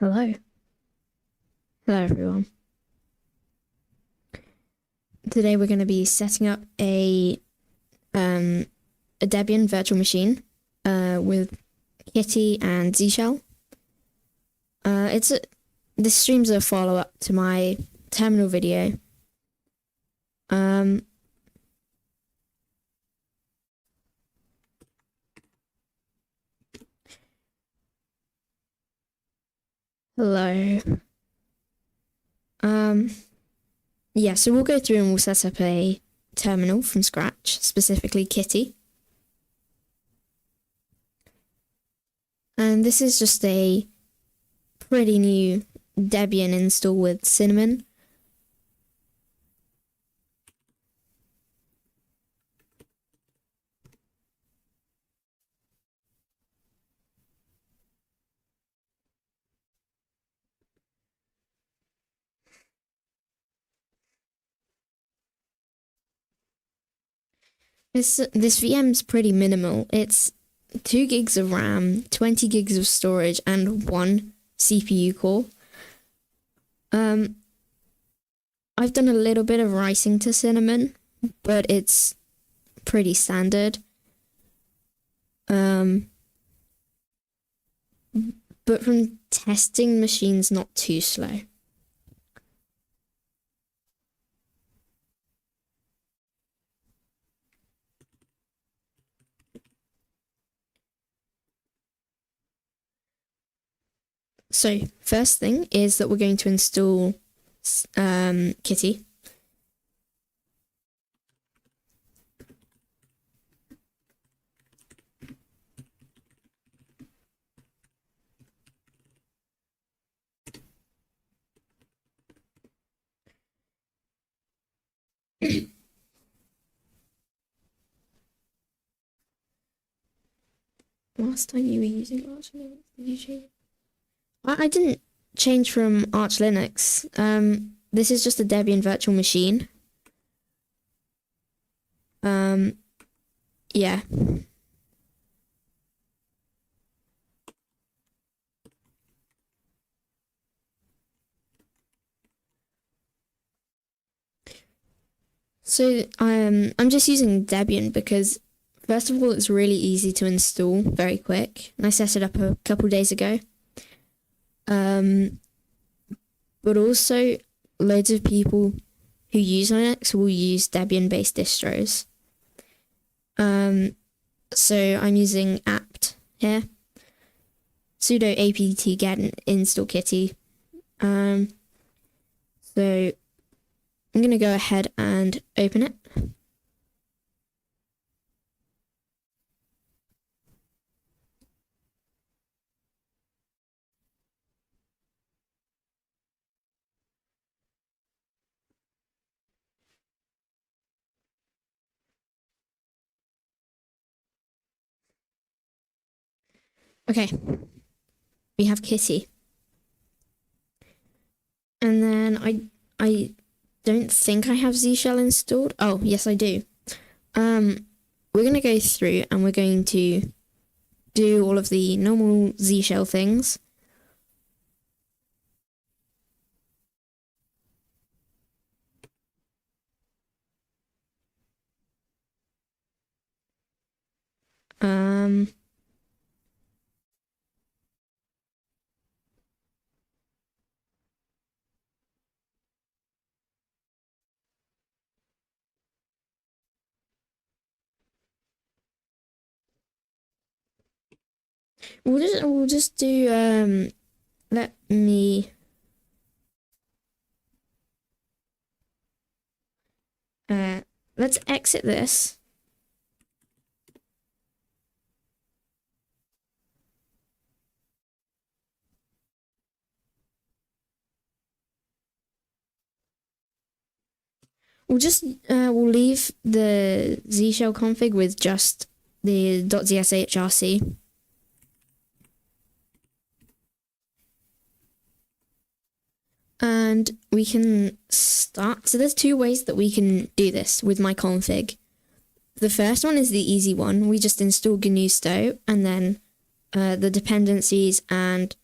Hello. Hello, everyone. Today we're going to be setting up a Debian virtual machine with Kitty and Z Shell. This stream's a follow-up to my terminal video. Hello. Yeah, so we'll go through and we'll set up a terminal from scratch, specifically Kitty. And this is just a pretty new Debian install with Cinnamon. This VM's pretty minimal. It's 2 gigs of RAM, 20 gigs of storage, and 1 CPU core. I've done a little bit of writing to Cinnamon, but it's pretty standard. But from testing, machine's not too slow. So first thing is that we're going to install Kitty. Last time you were using Arch Linux, did you change? I didn't change from Arch Linux. This is just a Debian virtual machine. Yeah. So I'm just using Debian because first of all it's really easy to install, very quick, and I set it up a couple days ago. But also loads of people who use Linux will use Debian-based distros. So I'm using apt here, sudo apt get install Kitty. So I'm going to go ahead and open it. Okay, we have Kitty. And then I don't think I have Z Shell installed. Oh, yes, I do. We're going to go through and we're going to do all of the normal Z Shell things. We'll just do let me let's exit this. We'll leave the Z Shell config with just the .zshrc. And we can start. So there's 2 ways that we can do this with my config. The first one is the easy one. We just install GNU Sto and then the dependencies and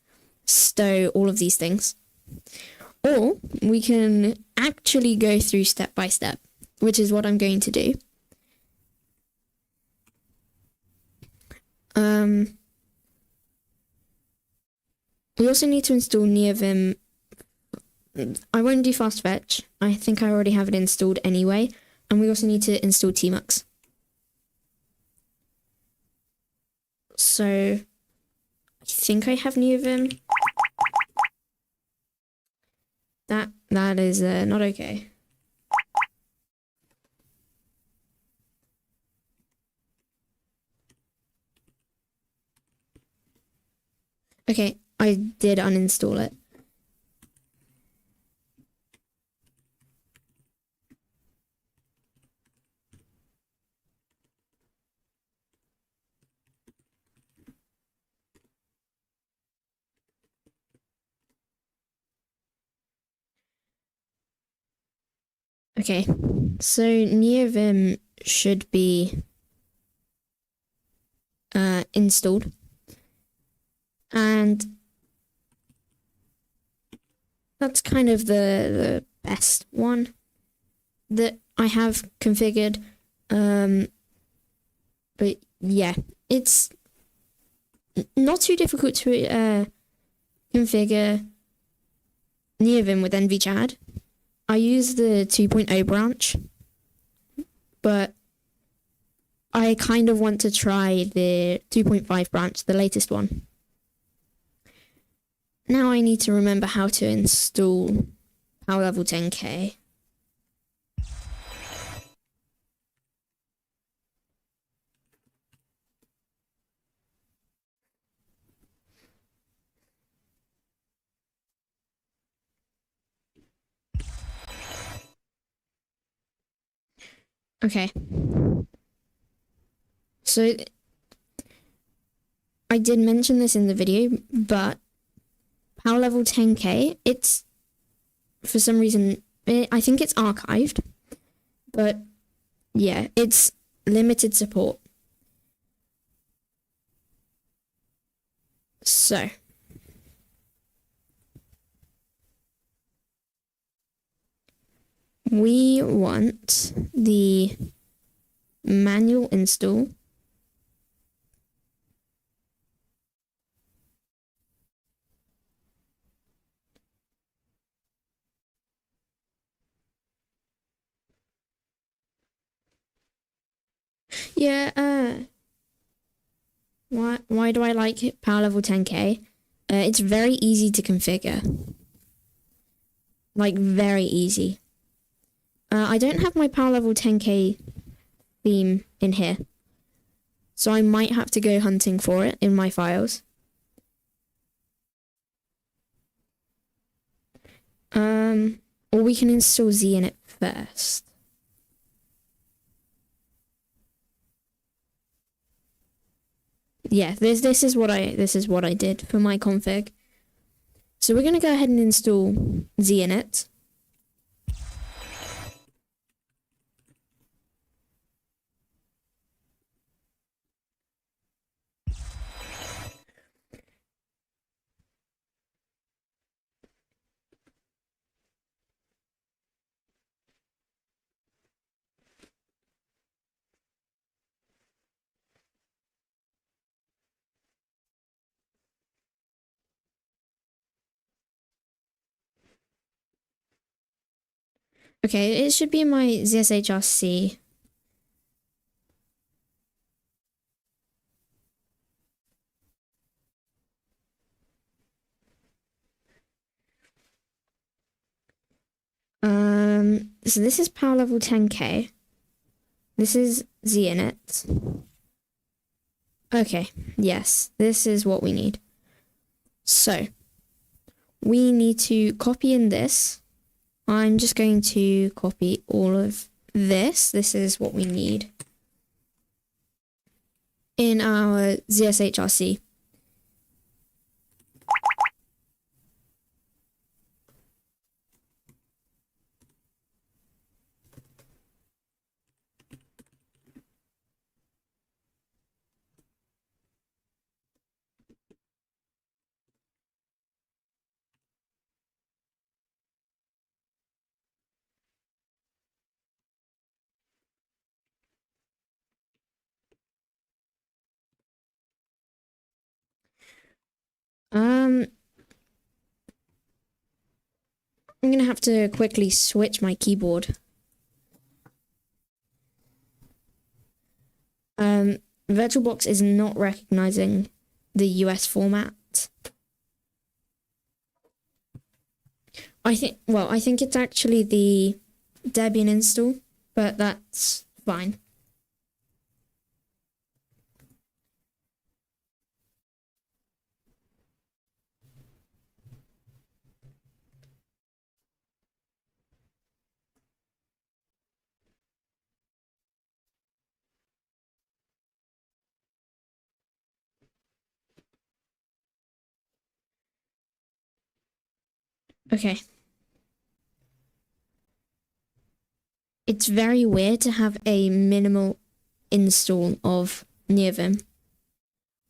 stow all of these things. Or we can actually go through step by step, which is what I'm going to do. We also need to install NeoVim. I won't do fast fetch. I think I already have it installed anyway. And we also need to install tmux. So I think I have NeoVim. That is not okay. Okay, I did uninstall it. Okay, so NeoVim should be installed. And that's kind of the best one that I have configured. But yeah, it's not too difficult to configure NeoVim with NVChad. I use the 2.0 branch, but I kind of want to try the 2.5 branch, the latest one. Now I need to remember how to install power level 10K. Okay. So I did mention this in the video, but power level 10K, it's, for some reason, I think it's archived, but yeah, it's limited support. So we want the manual install. Yeah, why do I like it? Power level 10K? It's very easy to configure. Like, very easy. I don't have my power level 10K theme in here, so I might have to go hunting for it in my files. Or we can install Z in it first. Yeah, this is what I did for my config. So we're gonna go ahead and install Z in it. Okay, it should be in my ZSHRC. So this is power level 10K. This is ZInit. Okay, yes, this is what we need. So we need to copy in this. I'm just going to copy all of this. This is what we need in our ZSHRC. I'm gonna have to quickly switch my keyboard. VirtualBox is not recognizing the US format. I think it's actually the Debian install, but that's fine. Okay. It's very weird to have a minimal install of NeoVim.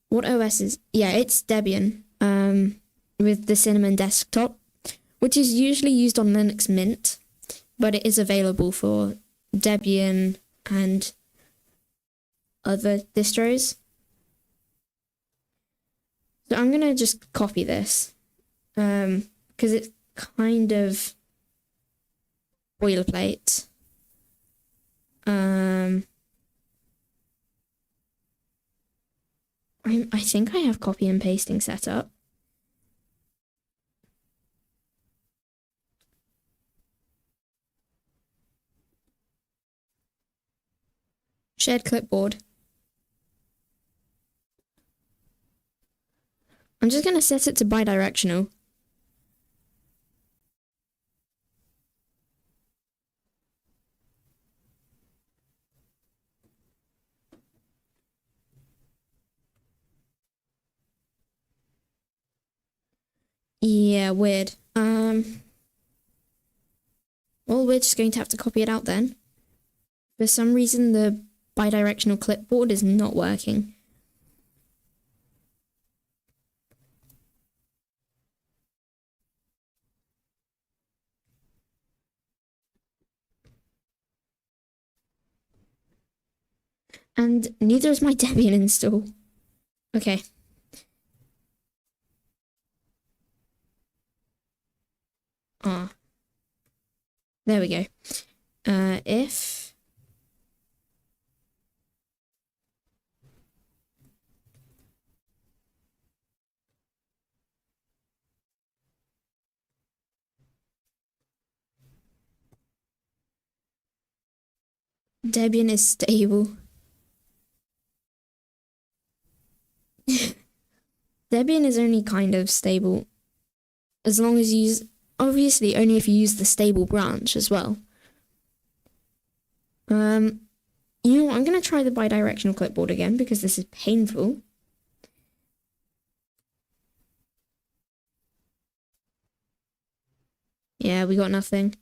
What OS is? Yeah, it's Debian. With the Cinnamon desktop, which is usually used on Linux Mint, but it is available for Debian and other distros. So I'm gonna just copy this, because it's kind of boilerplate. I think I have copy and pasting set up. Shared clipboard. I'm just gonna set it to bidirectional. Yeah, weird. Well, we're just going to have to copy it out then. For some reason, the bidirectional clipboard is not working. And neither is my Debian install. Okay. There we go. If Debian is stable. Debian is only kind of stable as long as you use, obviously only if you use the stable branch as well. You know what, I'm gonna try the bidirectional clipboard again because this is painful. Yeah, we got nothing.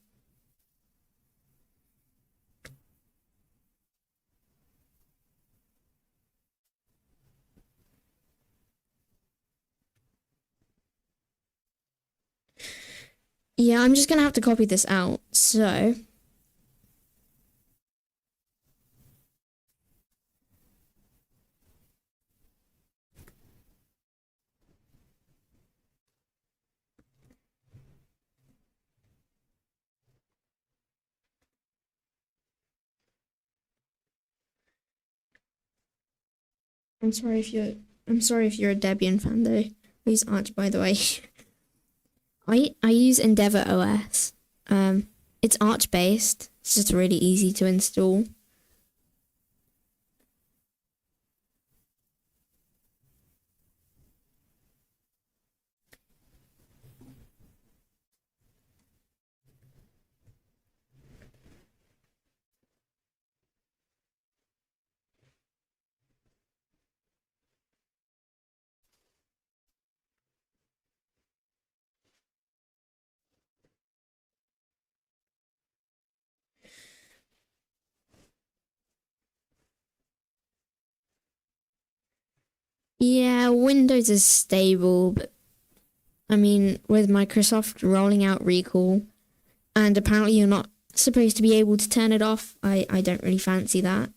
Yeah, I'm just gonna have to copy this out. So I'm sorry if you're a Debian fan though. Please Arch, by the way. I use Endeavour OS. It's Arch based. It's just really easy to install. Yeah, Windows is stable, but I mean, with Microsoft rolling out recall, and apparently you're not supposed to be able to turn it off, I don't really fancy that.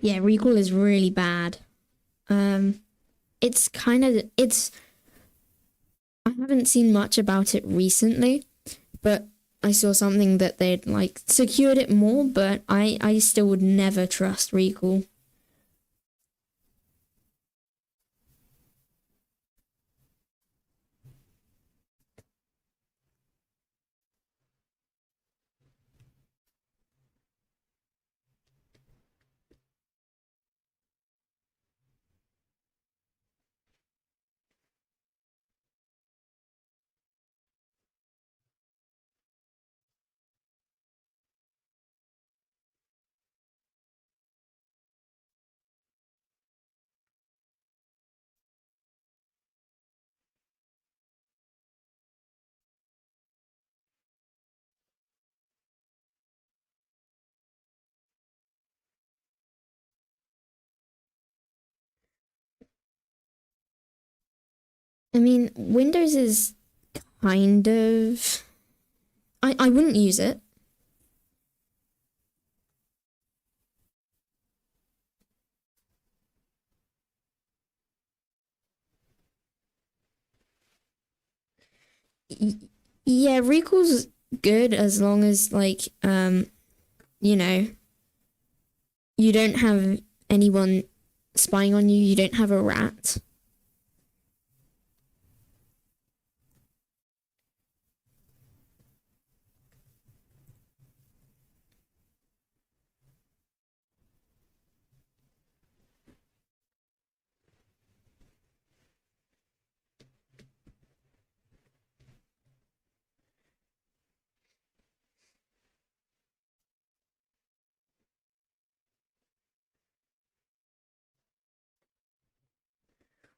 Yeah, recall is really bad. It's kind of it's. I haven't seen much about it recently, but I saw something that they'd like secured it more. But I still would never trust recall. I mean, Windows is kind of. I wouldn't use it. Yeah, recall's good as long as like you know, you don't have anyone spying on you, you don't have a rat.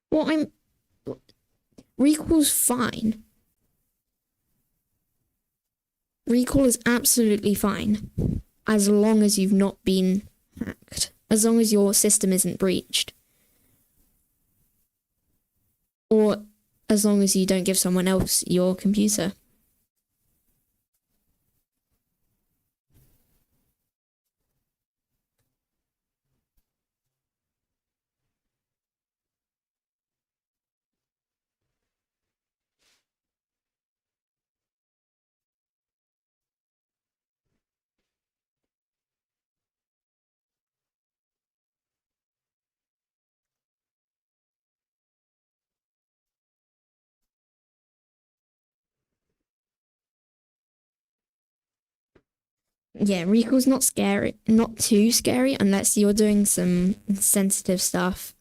Well, I'm recall's fine. Recall is absolutely fine as long as you've not been hacked. As long as your system isn't breached. Or as long as you don't give someone else your computer. Yeah, recall's not scary, not too scary unless you're doing some sensitive stuff.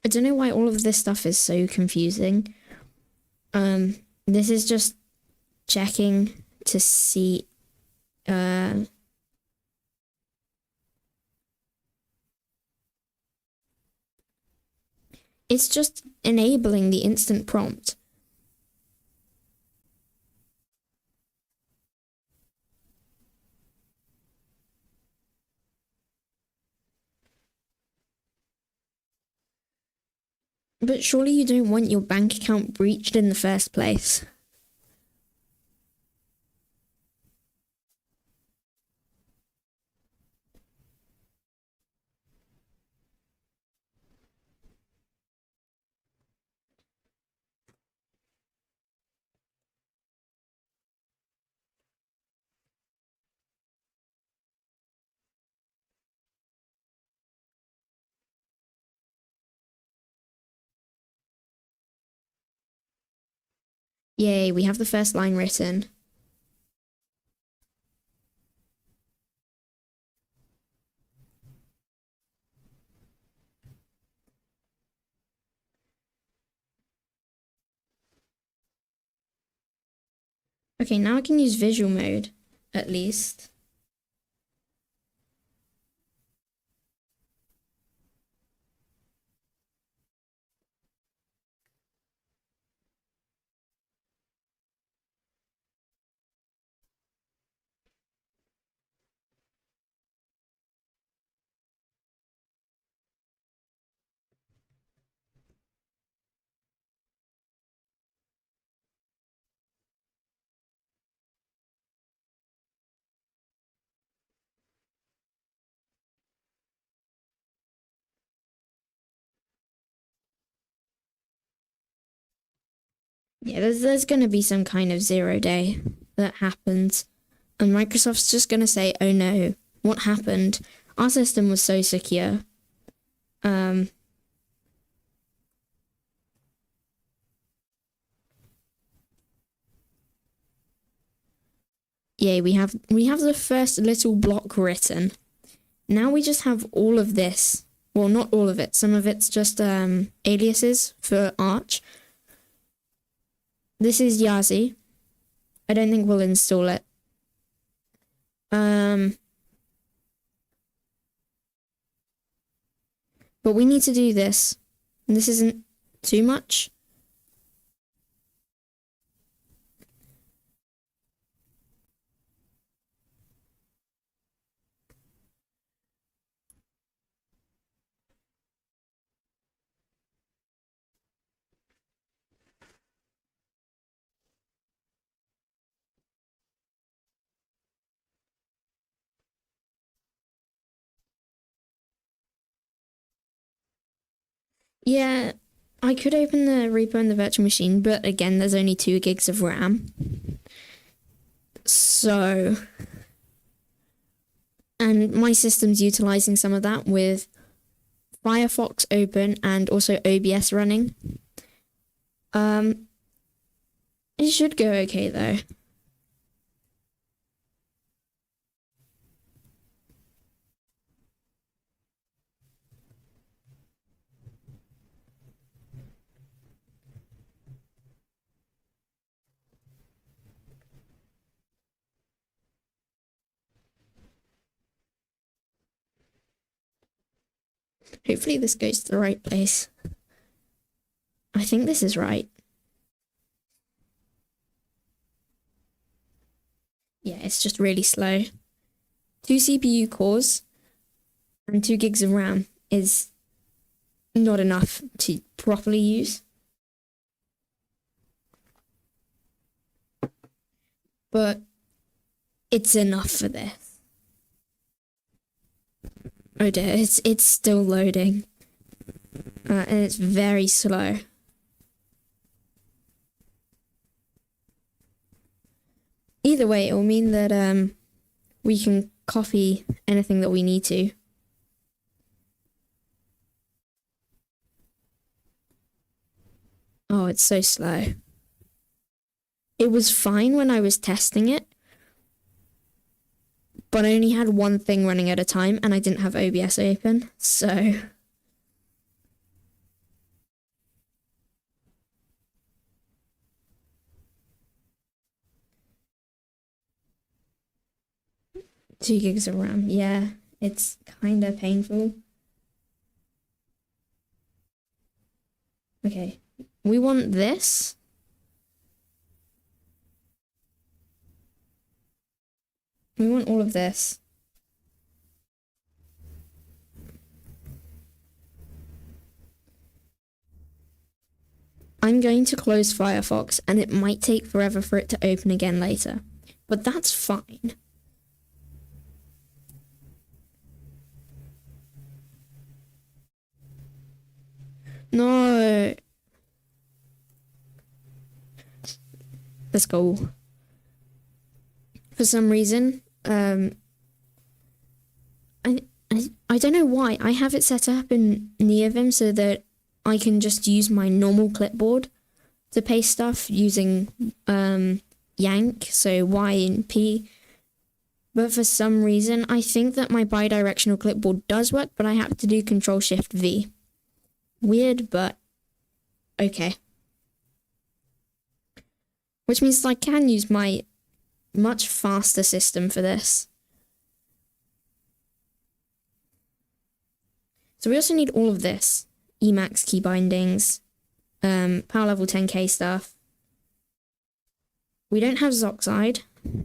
I don't know why all of this stuff is so confusing. This is just checking to see it's just enabling the instant prompt. But surely you don't want your bank account breached in the first place. Yay, we have the first line written. Okay, now I can use visual mode. at least. Yeah, there's going to be some kind of 0 day that happens. And Microsoft's just going to say, oh no, what happened? Our system was so secure. Yeah, we have the first little block written. Now we just have all of this. Well, not all of it. Some of it's just aliases for Arch. This is Yazi. I don't think we'll install it. But we need to do this. This isn't too much. Yeah, I could open the repo in the virtual machine, but again, there's only 2 gigs of RAM. So, and my system's utilizing some of that with Firefox open and also OBS running. It should go okay though. Hopefully this goes to the right place. I think this is right. Yeah, it's just really slow. 2 CPU cores and 2 gigs of RAM is not enough to properly use. But it's enough for this. Oh dear, it's still loading. And it's very slow. Either way, it will mean that we can copy anything that we need to. Oh, it's so slow. It was fine when I was testing it, but I only had one thing running at a time and I didn't have OBS open, so... Two gigs of RAM, yeah, it's kind of painful. Okay, we want this. We want all of this. I'm going to close Firefox and it might take forever for it to open again later, but that's fine. No. Let's go. For some reason, I don't know why. I have it set up in Neovim so that I can just use my normal clipboard to paste stuff using yank, so Y and P. But for some reason, I think that my bidirectional clipboard does work, but I have to do Control-Shift-V. Weird, but okay. Which means I can use my much faster system for this. So we also need all of this. Emacs key bindings, power level 10k stuff. We don't have Zoxide,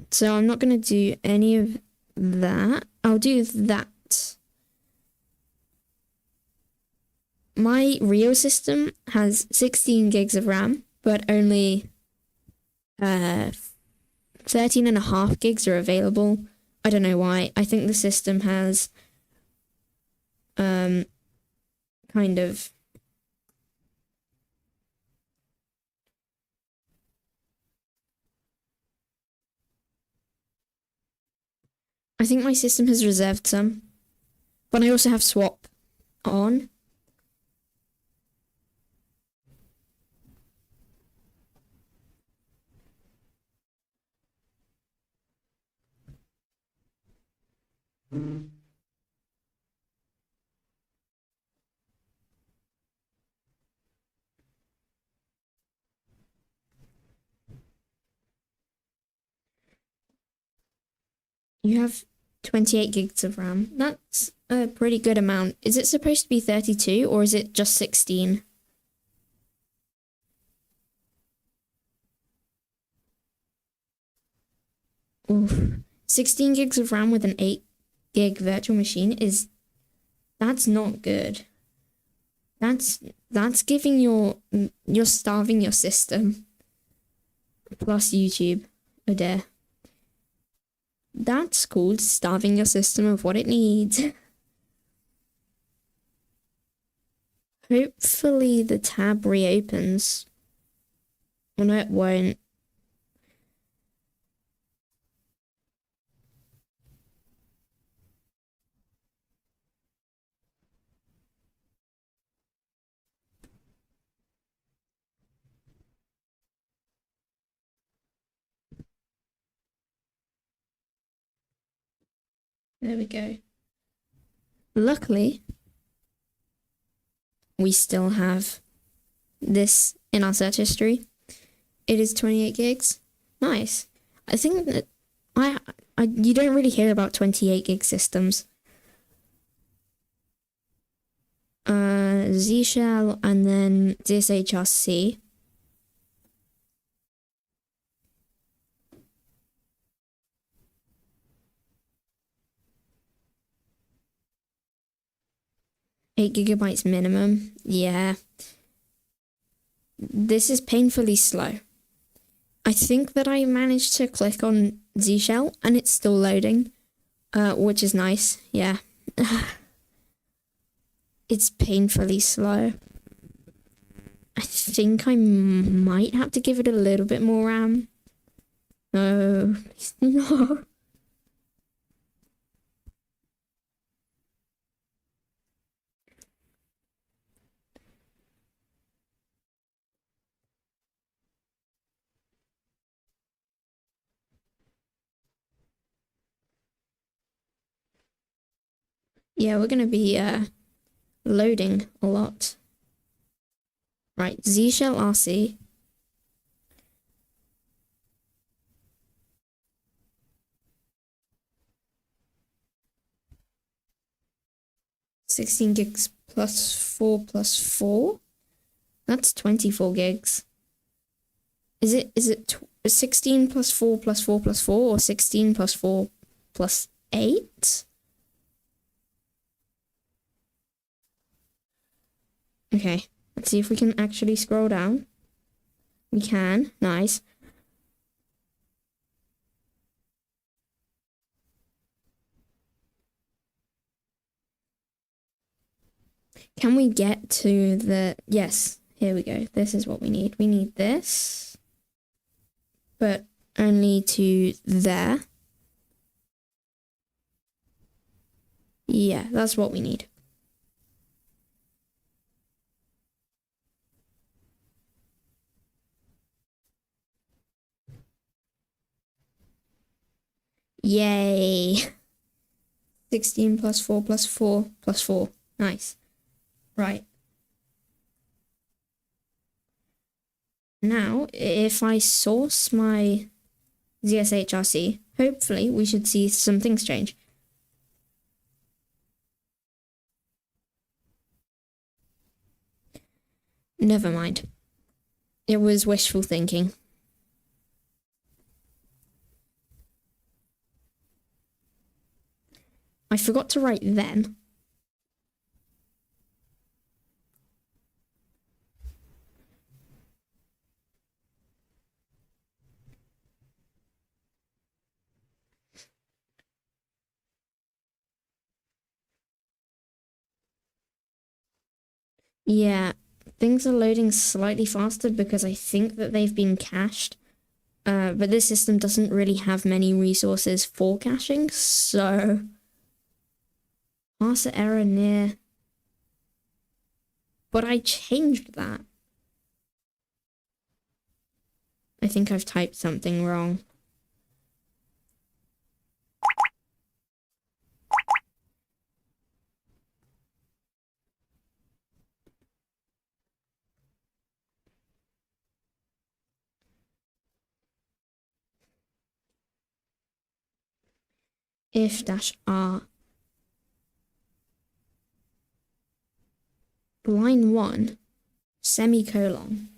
so I'm not going to do any of that. I'll do that. My real system has 16 gigs of RAM, but only 13.5 gigs are available. I don't know why. I think the system has kind of I think my system has reserved some, but I also have swap on. You have 28 gigs of RAM. That's a pretty good amount. Is it supposed to be 32 or is it just 16? Oof. 16 gigs of RAM with an 8 gig virtual machine that's not good. That's giving you're starving your system. Plus YouTube. Oh dear. That's called starving your system of what it needs. Hopefully the tab reopens. Oh no, it won't. There we go. Luckily, we still have this in our search history. It is 28 gigs. Nice. I think that you don't really hear about 28 gig systems. Z shell and then this HRC. Eight gigabytes minimum. Yeah. This is painfully slow. I think that I managed to click on Z shell and it's still loading, which is nice. Yeah. It's painfully slow. I think I might have to give it a little bit more RAM. No, no. Yeah, we're gonna be loading a lot. Right, Z shell RC. $16 gigs plus 4 plus 4. That's 24 gigs. Is it 16 plus 4 plus 4 plus 4 or 16 plus 4 plus 8? Okay, let's see if we can actually scroll down. We can. Nice. Can we get to the... Yes, here we go. This is what we need. We need this, but only to there. Yeah, that's what we need. Yay. 16 plus 4 plus 4 plus 4. Nice. Right. Now, if I source my ZSHRC, hopefully we should see some things change. Never mind. It was wishful thinking. I forgot to write then. Yeah, things are loading slightly faster because I think that they've been cached. But this system doesn't really have many resources for caching, so parser error near. But I changed that. I think I've typed something wrong. If dash R line 1 semicolon.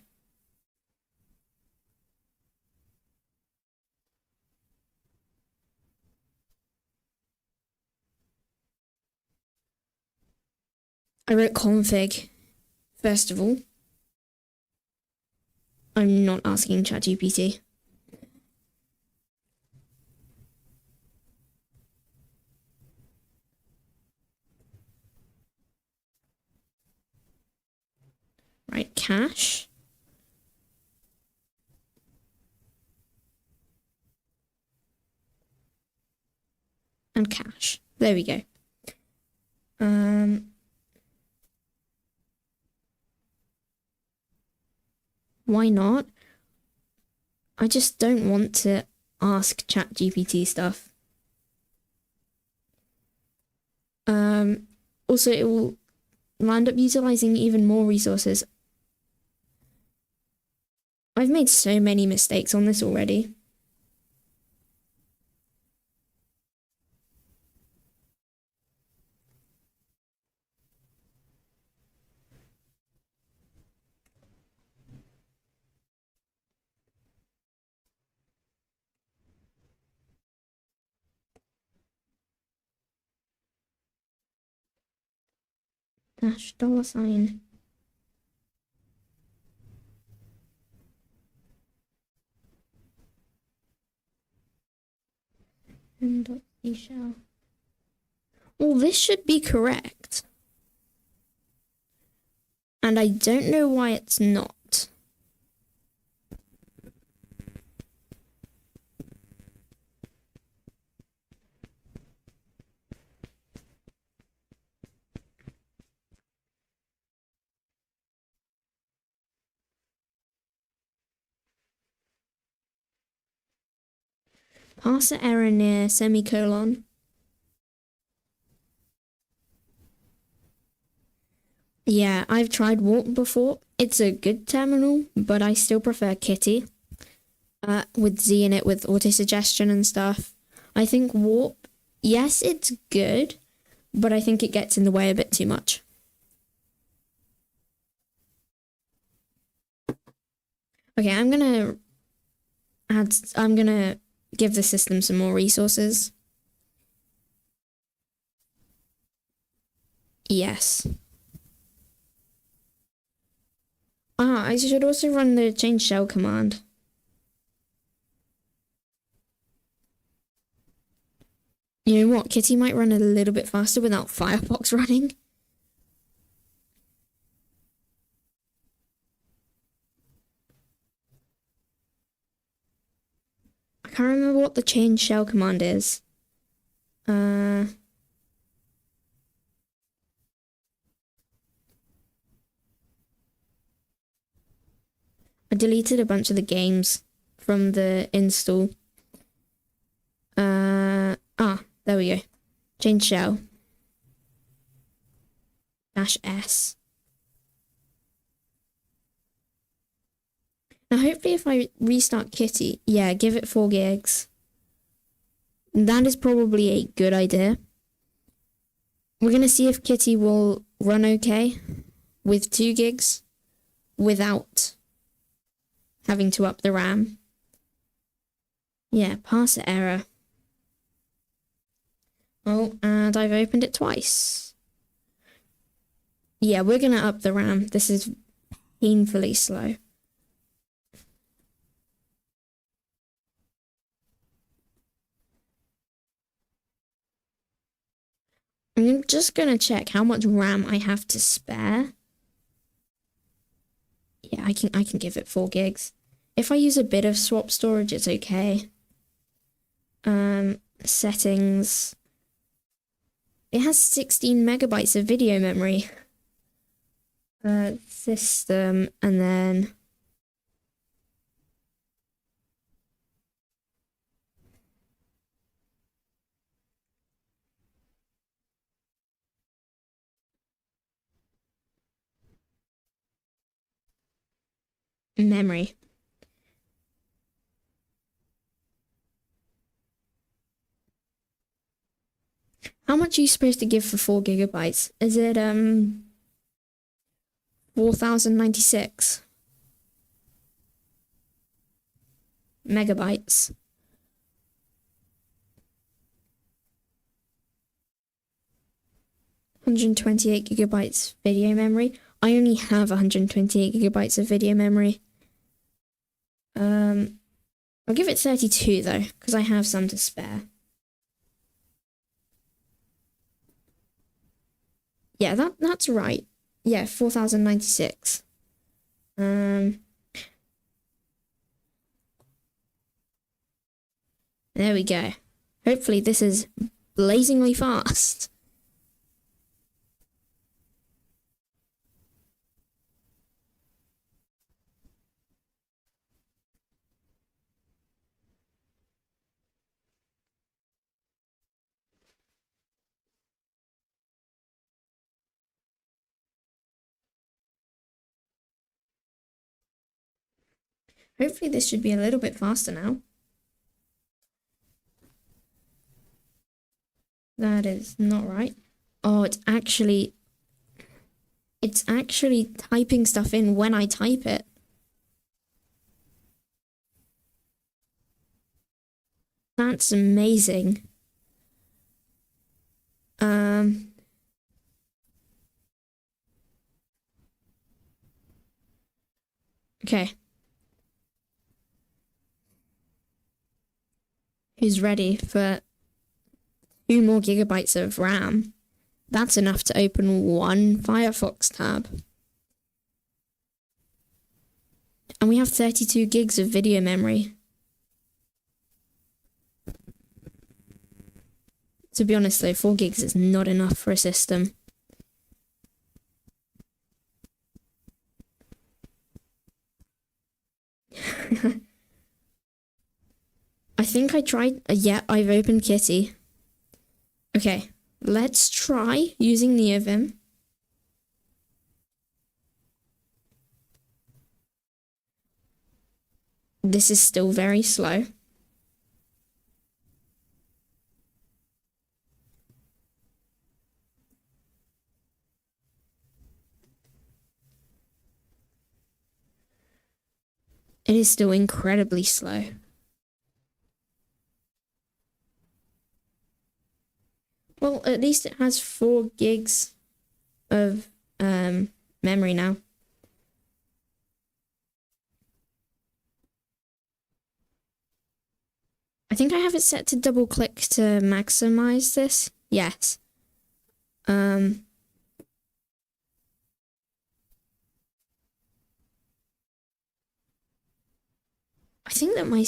I wrote config. First of all, I'm not asking ChatGPT. Right, cache. And cache. There we go. Why not? I just don't want to ask ChatGPT stuff. Also, it will end up utilizing even more resources. I've made so many mistakes on this already. Dash $. M.C shell. Well, this should be correct. And I don't know why it's not. Parser error near semicolon. Yeah, I've tried Warp before. It's a good terminal, but I still prefer Kitty. With Z in it, with auto-suggestion and stuff. I think Warp, yes, it's good, but I think it gets in the way a bit too much. Okay, I'm gonna give the system some more resources. Yes. I should also run the change shell command. You know what? Kitty might run a little bit faster without Firefox running. I can't remember what the change shell command is. I deleted a bunch of the games from the install. There we go. Change shell. -S. Now, hopefully if I restart Kitty, yeah, give it 4 gigs. That is probably a good idea. We're going to see if Kitty will run okay with 2 gigs without having to up the RAM. Yeah, parser error. Oh, and I've opened it twice. Yeah, we're going to up the RAM. This is painfully slow. I'm just going to check how much RAM I have to spare. Yeah, I can give it 4 gigs. If I use a bit of swap storage, it's okay. Settings. It has 16 megabytes of video memory. System, and then memory. How much are you supposed to give for 4 gigabytes? Is it 4096 megabytes? $128 gigabytes video memory. I only have 128 gigabytes of video memory. I'll give it 32 though, because I have some to spare. Yeah, that's right. Yeah, 4096. There we go. Hopefully this is blazingly fast. Hopefully this should be a little bit faster now. That is not right. Oh, it's actually typing stuff in when I type it. That's amazing. Okay. Who's ready for 2 more gigabytes of RAM? That's enough to open 1 Firefox tab. And we have 32 gigs of video memory. To be honest though, 4 gigs is not enough for a system. I think I tried, yeah, I've opened Kitty. Okay, let's try using NeoVim. This is still very slow. It is still incredibly slow. Well, at least it has 4 gigs of memory now. I think I have it set to double click to maximize this. Yes. I think that my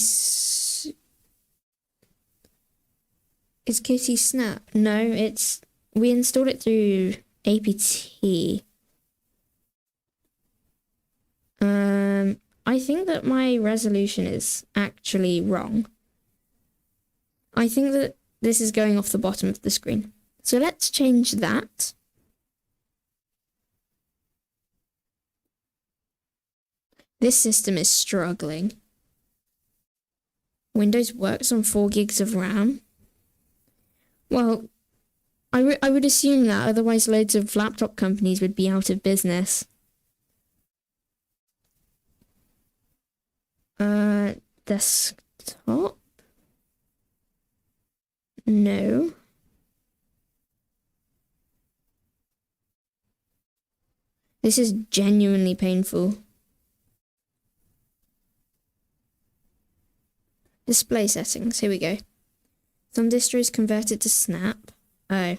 is Kitty Snap. No, we installed it through apt. I think that my resolution is actually wrong. I think that this is going off the bottom of the screen. So let's change that. This system is struggling. Windows works on 4 gigs of RAM. Well, I would assume that, otherwise loads of laptop companies would be out of business. Desktop? No. This is genuinely painful. Display settings, here we go. Some distros converted to Snap. Oh.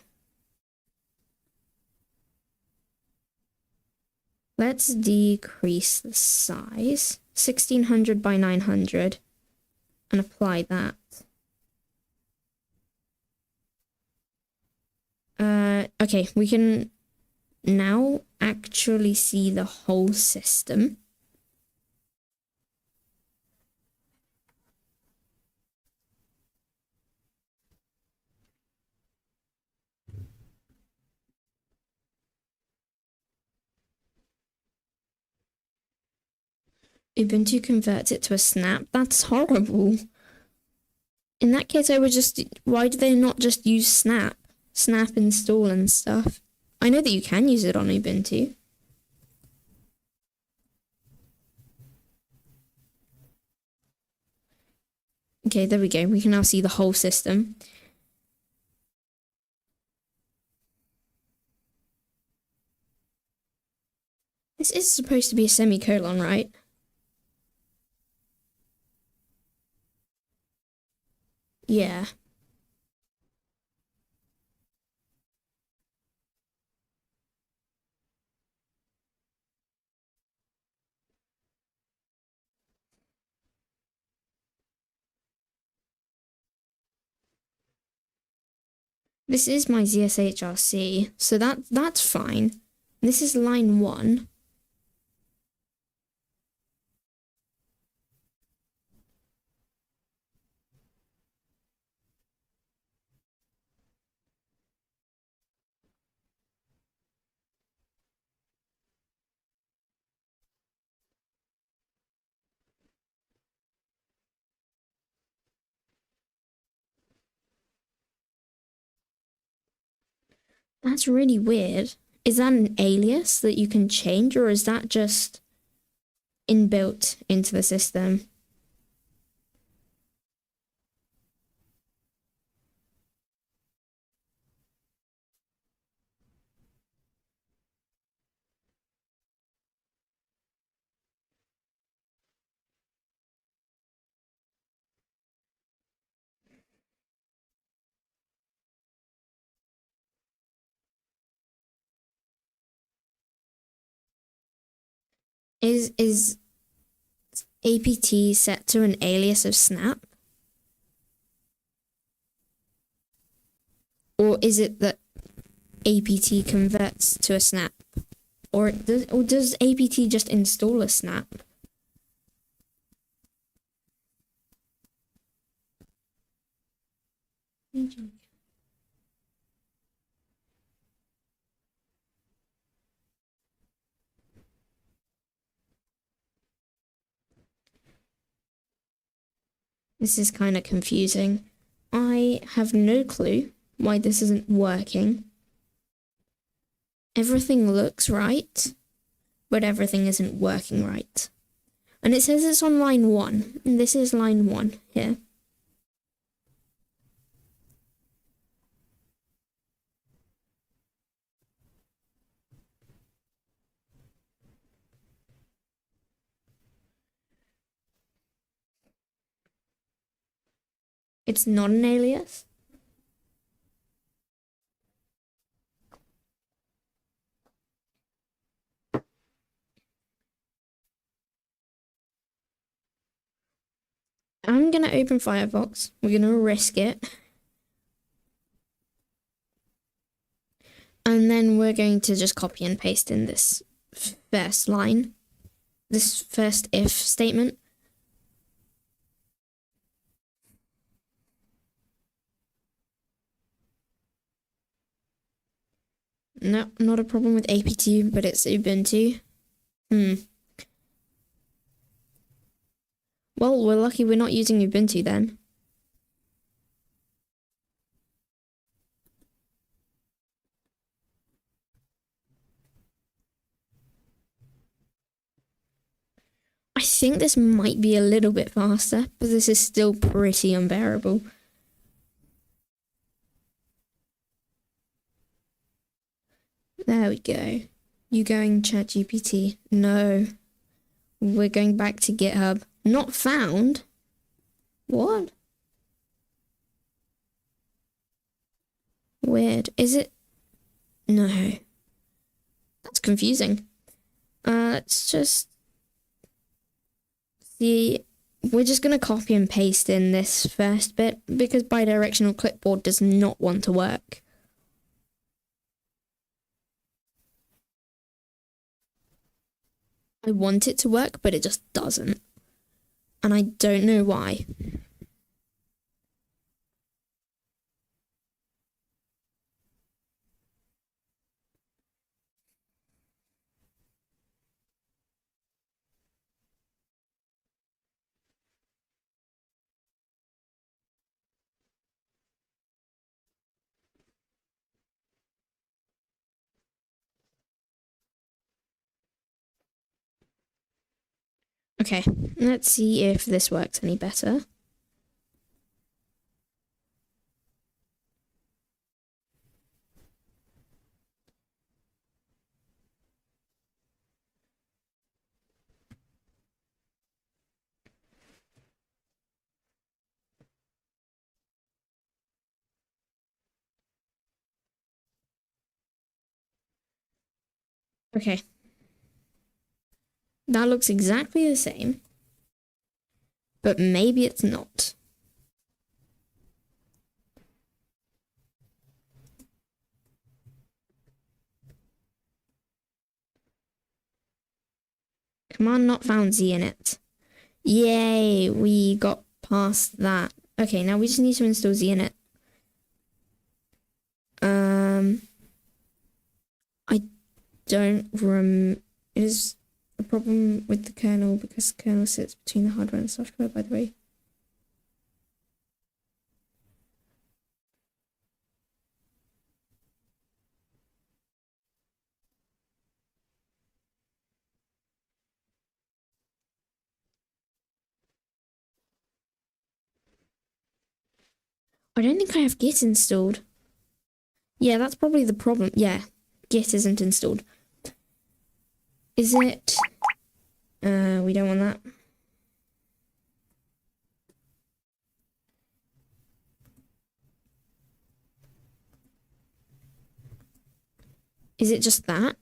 Let's decrease the size. 1600 by 900. And apply that. Okay, we can now actually see the whole system. Ubuntu converts it to a Snap? That's horrible. In that case, I would just... Why do they not just use Snap? Snap install and stuff. I know that you can use it on Ubuntu. Okay, there we go. We can now see the whole system. This is supposed to be a semicolon, right? Yeah. This is my ZSHRC, so that's fine. This is line 1. That's really weird. Is that an alias that you can change, or is that just inbuilt into the system? Is apt set to an alias of Snap? Or is it that apt converts to a Snap? Or does apt just install a Snap? This is kind of confusing. I have no clue why this isn't working. Everything looks right, but everything isn't working right. And it says it's on line 1, and this is line 1 here. It's not an alias. I'm going to open Firefox. We're going to risk it. And then we're going to just copy and paste in this first line, this first if statement. No, not a problem with apt, but it's Ubuntu. Well, we're lucky we're not using Ubuntu then. I think this might be a little bit faster, but this is still pretty unbearable. There we go. You going ChatGPT? No. We're going back to GitHub. Not found? What? Weird. Is it? No. That's confusing. Let's just see. We're just going to copy and paste in this first bit because bidirectional clipboard does not want to work. I want it to work, but it just doesn't. And I don't know why. Okay, let's see if this works any better. Okay. That looks exactly the same. But maybe it's not. Command not found Z in it. Yay, we got past that. Okay, now we just need to install Z in it. I don't is a problem with the kernel because the kernel sits between the hardware and software, by the way. I don't think I have Git installed. Yeah, that's probably the problem. Yeah, Git isn't installed. Is it? We don't want that. Is it just that?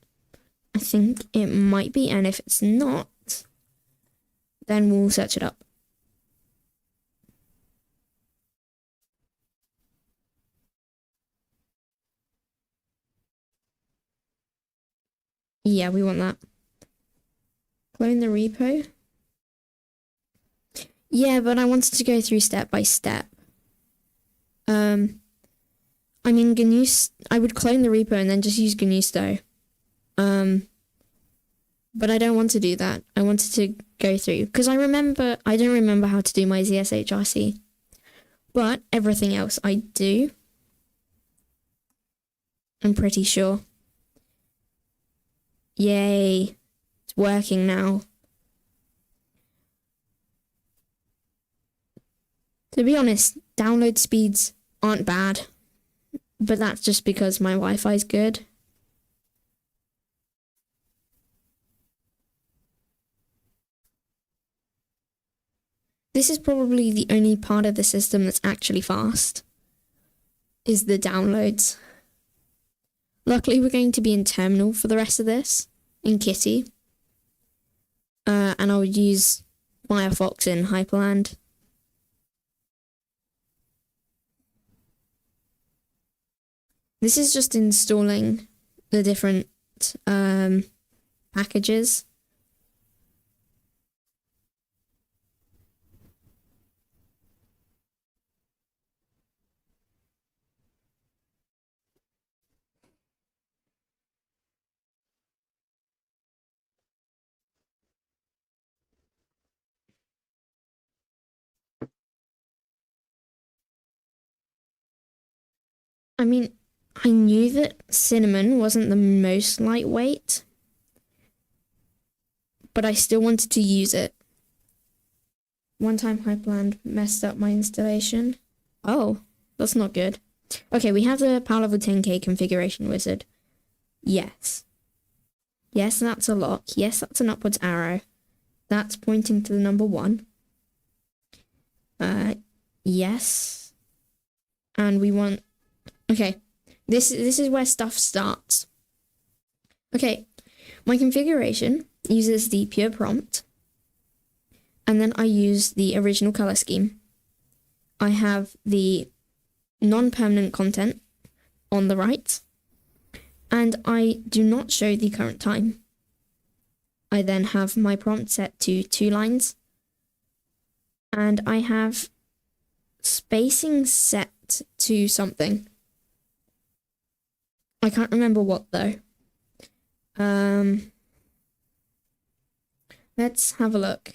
I think it might be, and if it's not, then we'll search it up. Yeah, we want that. Clone the repo. Yeah, but I wanted to go through step by step. I mean, I would clone the repo and then just use GNU. But I don't want to do that. I wanted to go through because I don't remember how to do my ZSHRC, but everything else I do. I'm pretty sure. Yay, it's working now. To be honest, download speeds aren't bad, but that's just because my Wi-Fi is good. This is probably the only part of the system that's actually fast, is the downloads. Luckily, we're going to be in terminal for the rest of this, in Kitty. And I'll use Firefox in Hyperland. This is just installing the different packages. I mean, I knew that cinnamon wasn't the most lightweight, but I still wanted to use it. One time Hyperland messed up my installation. Oh, that's not good. Okay, we have the power level 10k configuration wizard. Yes. Yes, that's a lock. Yes, that's an upwards arrow. That's pointing to the number 1. Yes. And we want... Okay, this is where stuff starts. Okay, my configuration uses the pure prompt. And then I use the original color scheme. I have the non-permanent content on the right. And I do not show the current time. I then have my prompt set to 2 lines. And I have spacing set to something. I can't remember what though. Let's have a look.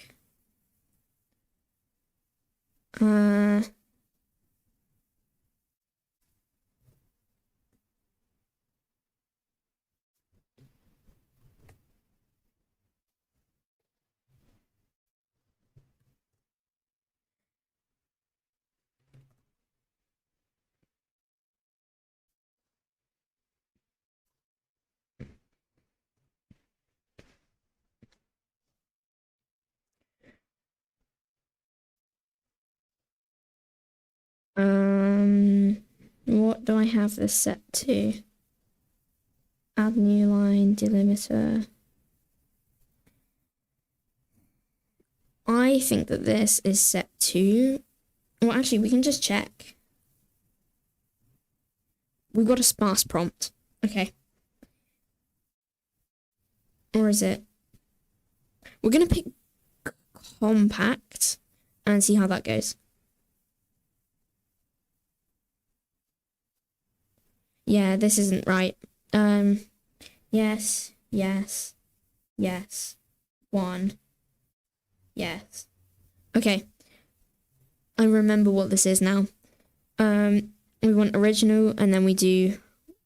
What do I have this set to? Add new line, delimiter. I think that this is set to... Well, actually, we can just check. We've got a sparse prompt. Okay. Or is it? We're going to pick compact and see how that goes. Yeah, this isn't right. Yes, yes, yes. 1. Yes. Okay. I remember what this is now. We want original, and then we do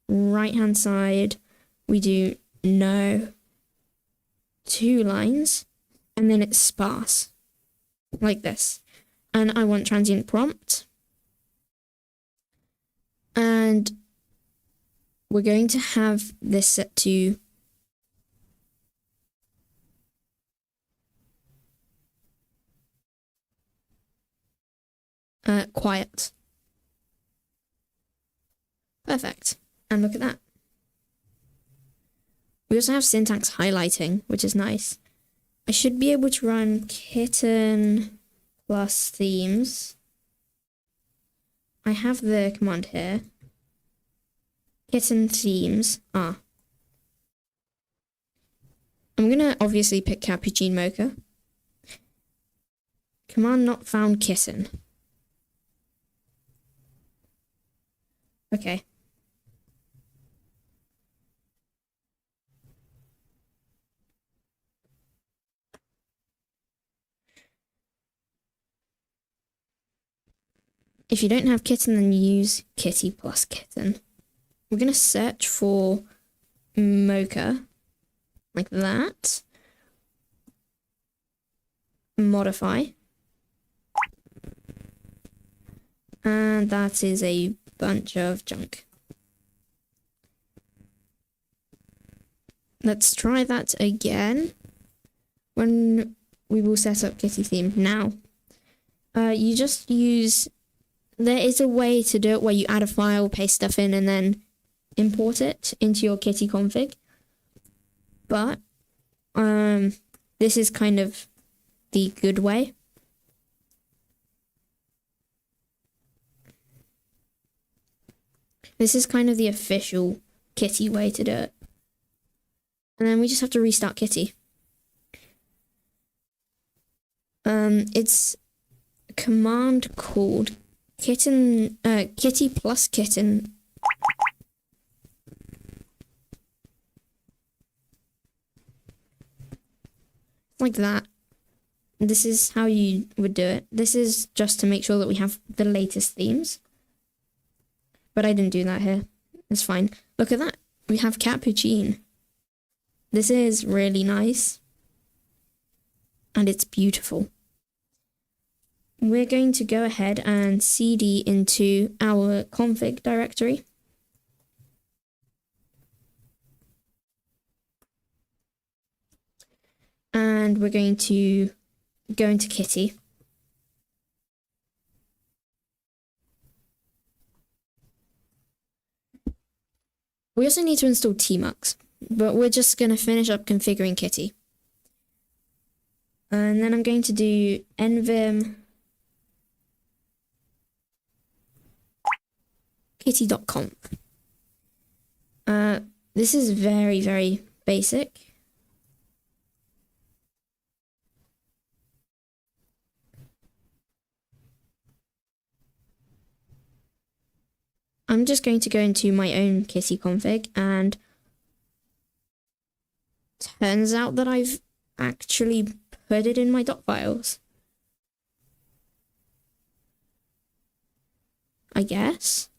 right-hand side. We do no. 2 lines, and then it's sparse. Like this. And I want transient prompt. And we're going to have this set to quiet. Perfect. And look at that. We also have syntax highlighting, which is nice. I should be able to run kitten plus themes. I have the command here. Kitten themes. I'm gonna obviously pick Cappuccino Mocha. Command not found kitten. Okay. If you don't have kitten, then use kitty plus kitten. We're going to search for mocha, like that. Modify. And that is a bunch of junk. Let's try that again when we will set up kitty theme. Now, you just use... There is a way to do it where you add a file, paste stuff in, and then import it into your kitty config. But this is kind of the good way. This is kind of the official kitty way to do it. And then we just have to restart kitty. It's a command called kitty plus kitten. Like that. This is how you would do it. This is just to make sure that we have the latest themes. but I didn't do that here. It's fine. Look at that. We have Cappuccino. This is really nice. And it's beautiful. We're going to go ahead and cd into our config directory. And we're going to go into Kitty. We also need to install tmux, but we're just going to finish up configuring Kitty. And then I'm going to do nvim kitty.conf. This is very, very basic. I'm just going to go into my own Kitty config, and turns out that I've actually put it in my doc files. I guess.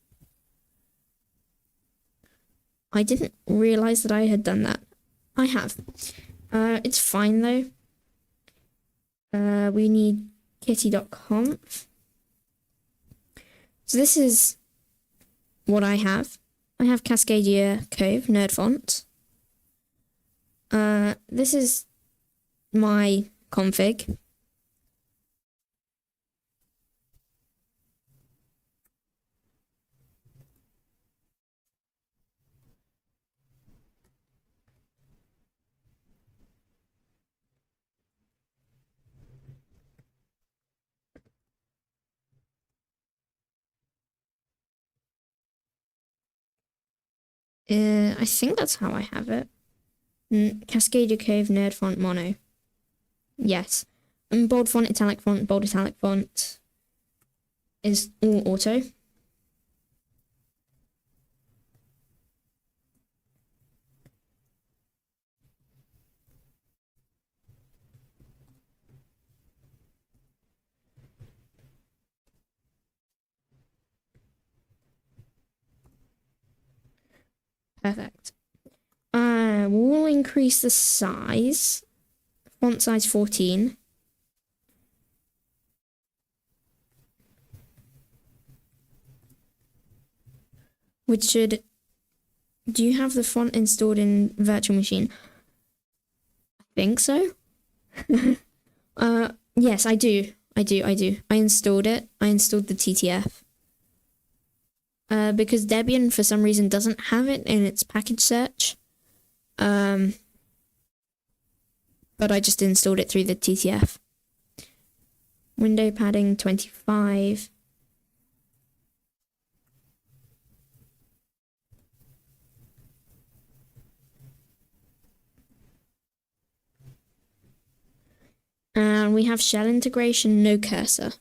I didn't realize that I had done that. I have. It's fine though. We need kitty.conf. So this is what I have. I have Cascadia Cove nerd font. This is my config. I think that's how I have it. Cascadia Cove nerd font mono. Yes. And bold font, italic font is all auto. Perfect. We'll increase the size. Font size 14. Which should... Do you have the font installed in virtual machine? I think so. Yes, I do. I installed it. I installed the TTF. Because Debian, for some reason, doesn't have it in its package search. But I just installed it through the TTF. Window padding 25. And we have shell integration, no cursor.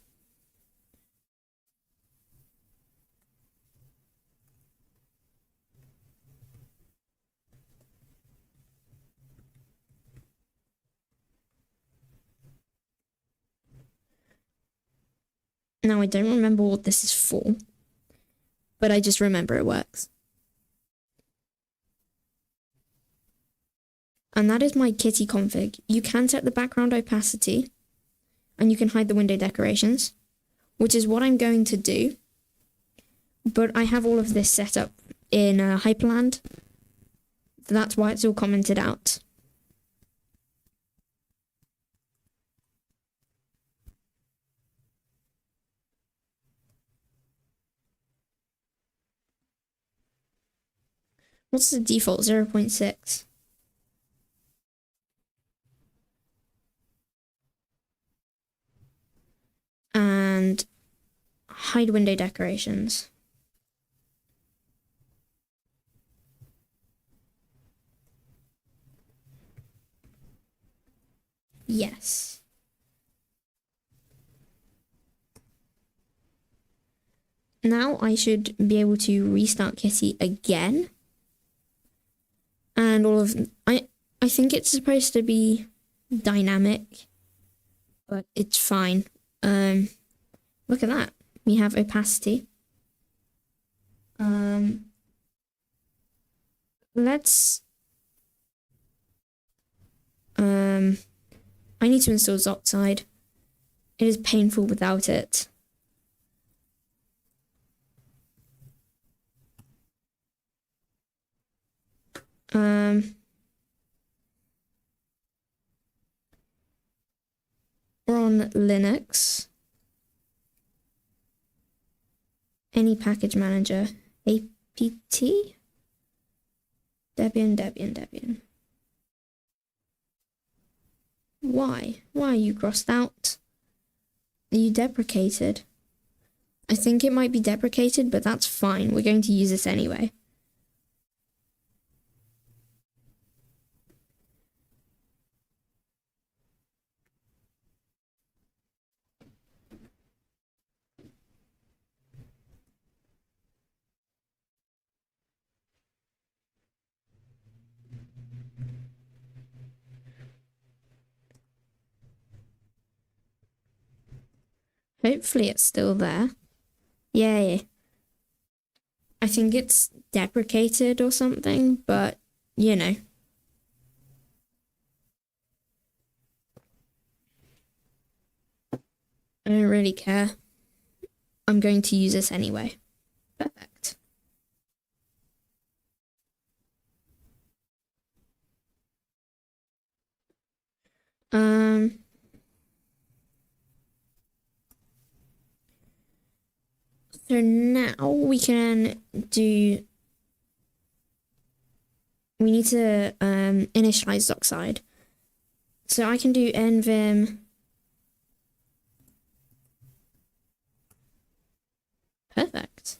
Now, I don't remember what this is for, but I just remember it works. And that is my Kitty config. You can set the background opacity, and you can hide the window decorations, which is what I'm going to do. But I have all of this set up in Hyperland, so that's why it's all commented out. What's the default? 0.6. And hide window decorations. Yes. Now I should be able to restart Kitty again. And all of... I think it's supposed to be dynamic, but it's fine. Look at that. We have opacity. Let's I need to install Zoxide. It is painful without it. We're on Linux. Any package manager. apt. Debian. Why? Why are you crossed out? Are you deprecated? I think it might be deprecated, but that's fine. We're going to use this anyway. Hopefully it's still there. Yay. I think it's deprecated or something, but you know. I don't really care. I'm going to use this anyway. Perfect. So now we can do, we need to initialize Zoxide. So I can do nvim perfect.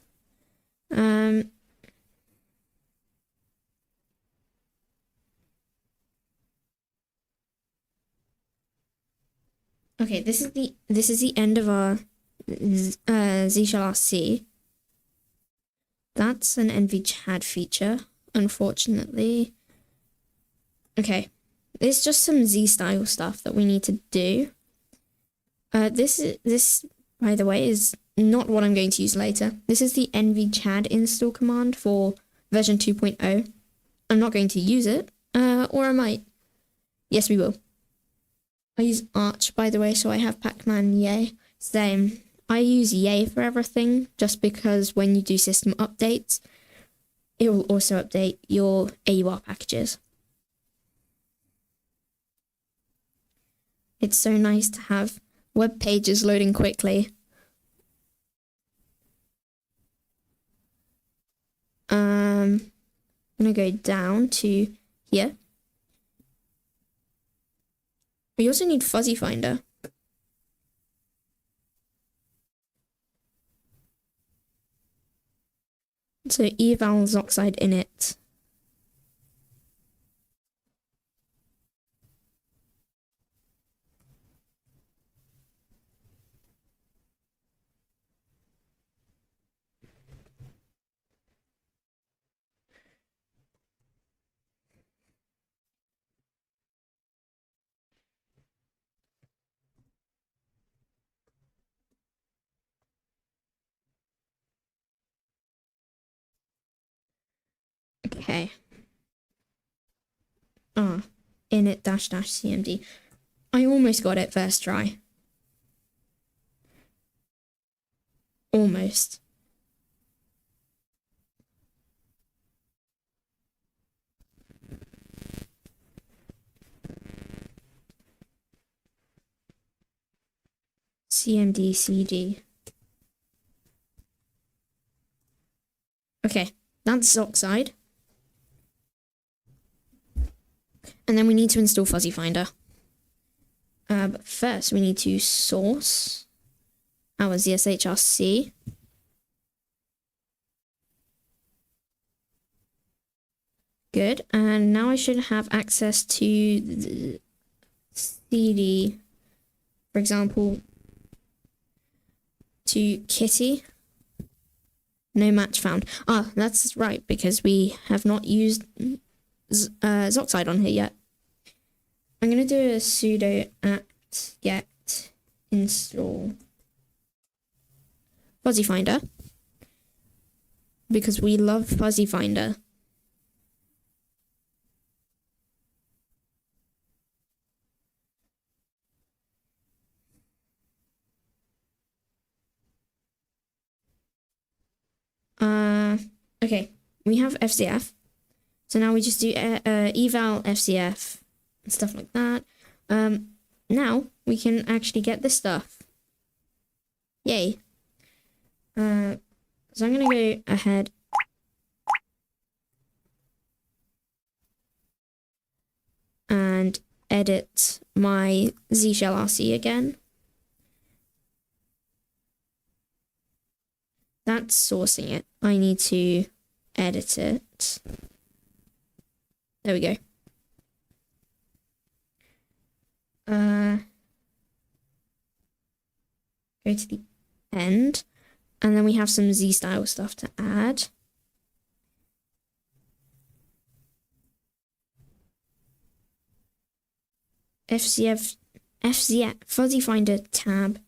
Okay, this is the end of our Z shell RC. That's an NVChad feature, unfortunately. Okay, there's just some Z style stuff that we need to do. This by the way is not what I'm going to use later. This is the NVChad install command for version 2.0. I'm not going to use it, or I might. Yes, we will. I use Arch, by the way, so I have Pacman Yay. Same. I use Yay for everything, just because when you do system updates, it will also update your AUR packages. It's so nice to have web pages loading quickly. I'm going to go down to here. We also need Fuzzy Finder. So eval Zoxide init. Okay. Init --cmd. I almost got it first try. Almost. cmd cd. Okay, that's Zoxide. And then we need to install Fuzzy Finder. But first we need to source our ZSHRC. Good, and now I should have access to the CD, for example, to Kitty. No match found. Ah, that's right, because we have not used Zoxide on here yet. I'm going to do a sudo apt get install Fuzzy Finder. because we love Fuzzy Finder. Okay, we have FCF. So now we just do eval FCF and stuff like that. Now we can actually get this stuff. Yay. So I'm going to go ahead and edit my Z shell RC again. That's sourcing it. I need to edit it. There we go. Go to the end, and then we have some Z style stuff to add. FCF Fuzzy Finder tab.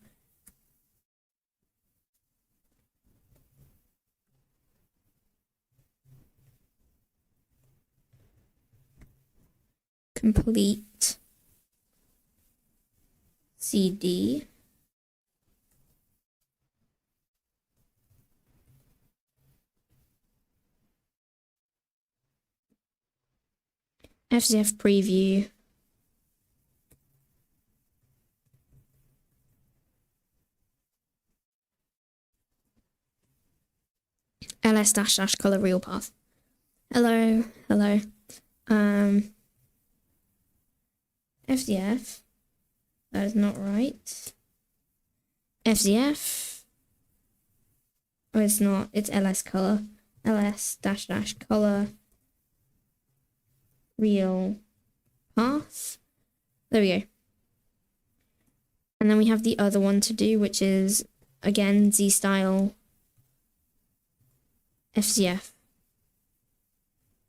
Complete CD. FCF preview. ls -- color real path. Hello. FCF. That is not right. FCF. Oh, it's not. It's ls color. ls -- color real path. There we go. And then we have the other one to do, which is again Z style FCF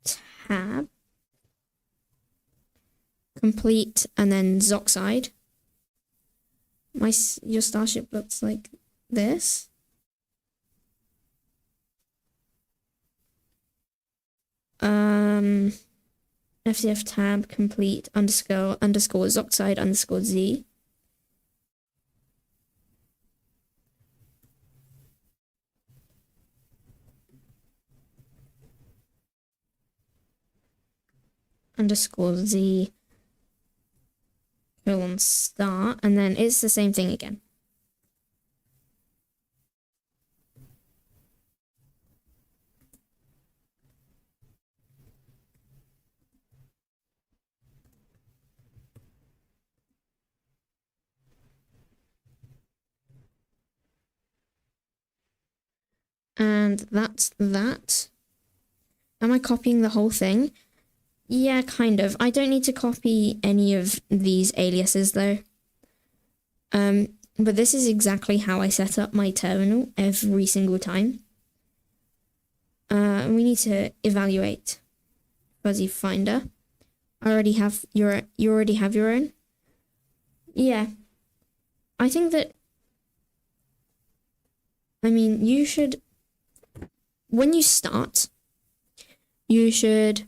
tab. Complete, and then Zoxide. Your starship looks like this. FCF tab complete _ Zoxide _ Z. _Z start, and then it's the same thing again. And that's that. Am I copying the whole thing? Yeah, kind of. I don't need to copy any of these aliases though. But this is exactly how I set up my terminal every single time. We need to evaluate Fuzzy Finder. You already have your own? Yeah. I think that, you should, when you start, you should,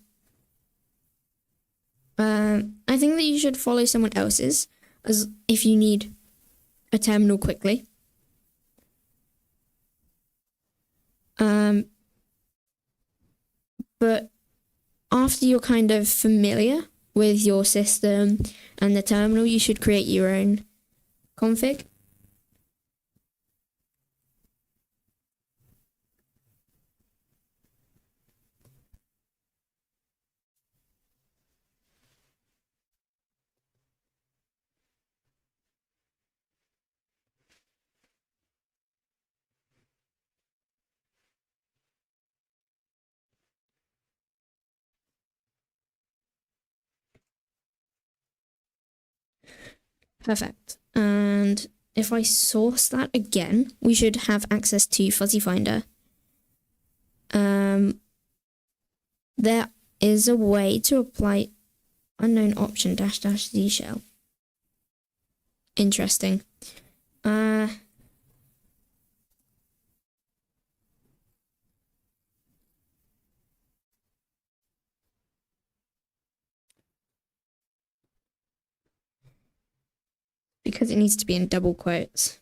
I think that you should follow someone else's, as if you need a terminal quickly. But after you're kind of familiar with your system and the terminal, you should create your own config. Perfect. And if I source that again, we should have access to Fuzzy Finder. There is a way to apply unknown option -- Z shell. Interesting. because it needs to be in double quotes,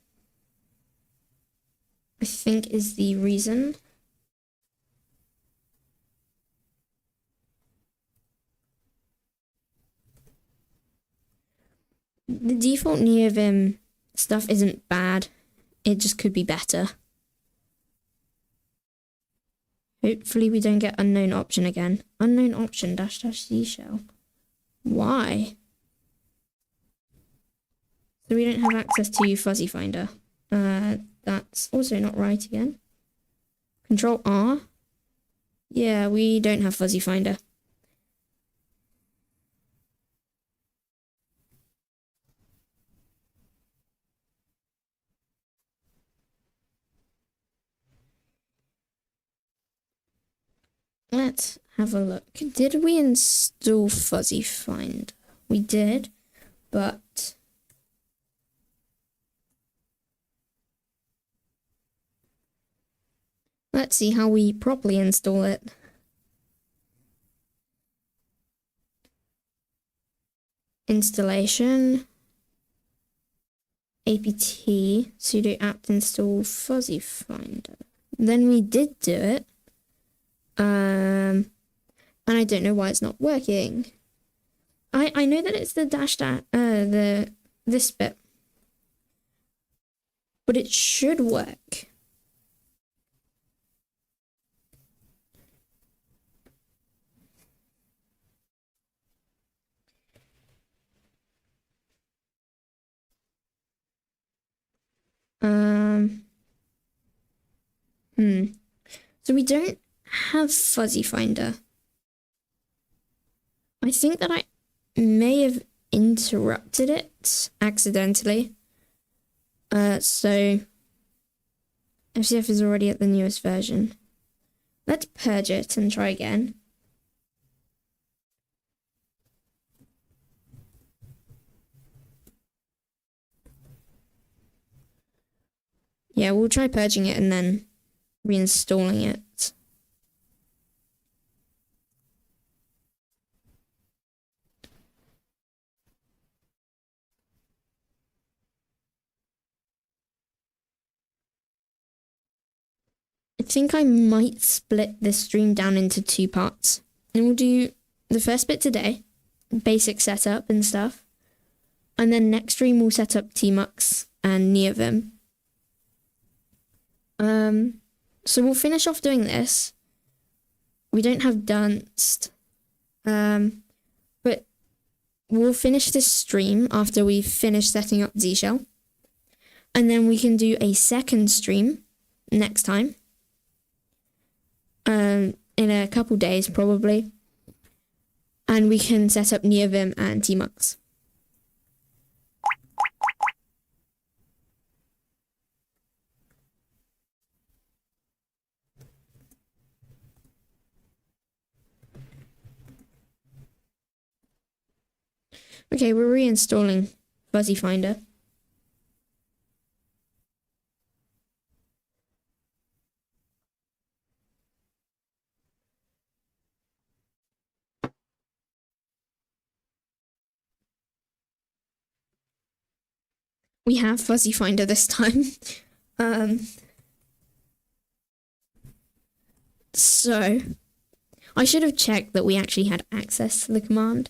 I think is the reason. The default NeoVim stuff isn't bad. It just could be better. Hopefully we don't get unknown option again. Unknown option -- C shell. Why? So we don't have access to fuzzy finder. That's also not right again. Control R. Yeah, we don't have fuzzy finder. Let's have a look. Did we install fuzzy finder? We did, but let's see how we properly install it. Installation, apt sudo apt install fuzzy finder. Then we did do it. And I don't know why it's not working. I know that it's the this bit, but it should work. So we don't have fuzzy finder. I think that I may have interrupted it accidentally. So FCF is already at the newest version. Let's purge it and try again. Yeah, we'll try purging it and then reinstalling it. I think I might split this stream down into 2 parts. And we'll do the first bit today, basic setup and stuff. And then next stream we'll set up tmux and NeoVim. So we'll finish off doing this. We don't have Dunst. But we'll finish this stream after we've finished setting up Z shell. And then we can do a second stream next time. In a couple days probably. And we can set up NeoVim and tmux. Okay, we're reinstalling fuzzy finder. We have fuzzy finder this time. So I should have checked that we actually had access to the command.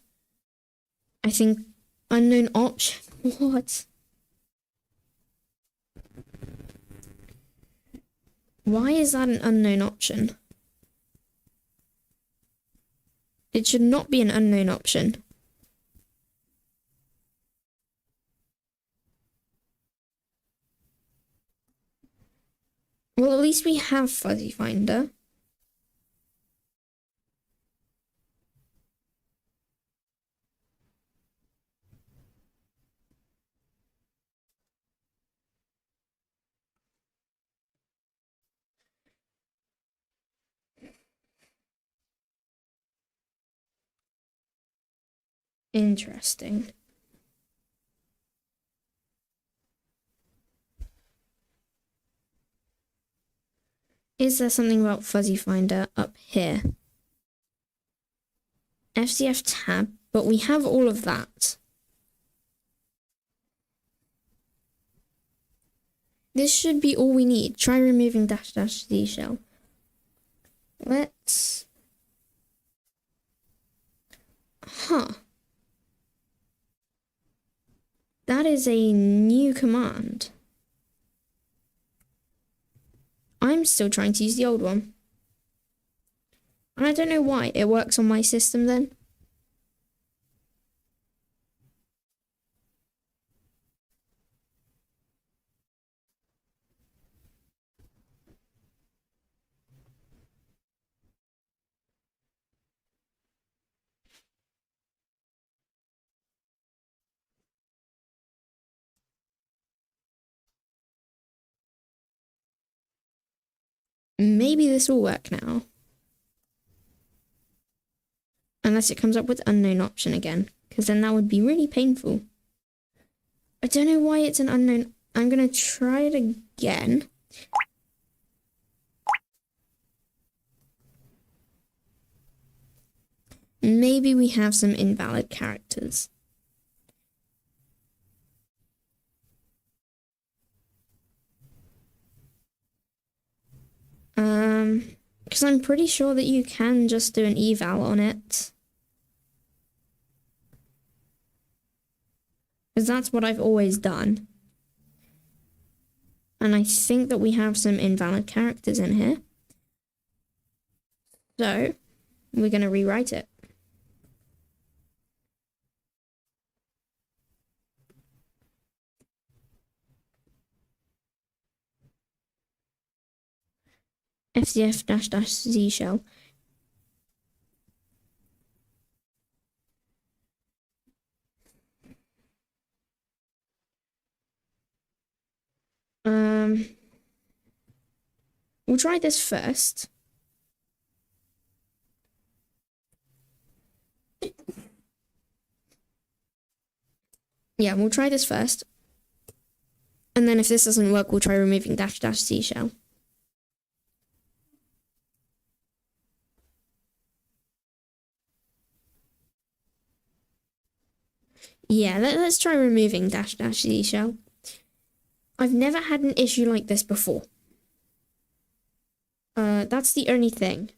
I think unknown option. What? Why is that an unknown option? It should not be an unknown option. Well, at least we have fuzzy finder. Interesting. Is there something about fuzzy finder up here? FCF tab, but we have all of that. This should be all we need. Try removing dash dash z shell. Let's... Huh. That is a new command. I'm still trying to use the old one. And I don't know why. It works on my system then. Maybe this will work now. Unless it comes up with unknown option again, because then that would be really painful. I don't know why it's an unknown. I'm going to try it again. Maybe we have some invalid characters. Because I'm pretty sure that you can just do an eval on it. Because that's what I've always done. And I think that we have some invalid characters in here. So, we're going to rewrite it. fcf-z shell. We'll try this first. Yeah, we'll try this first. And then if this doesn't work, we'll try removing dash dash z shell. Yeah, let's try removing dash dash z shell. I've never had an issue like this before. That's the only thing.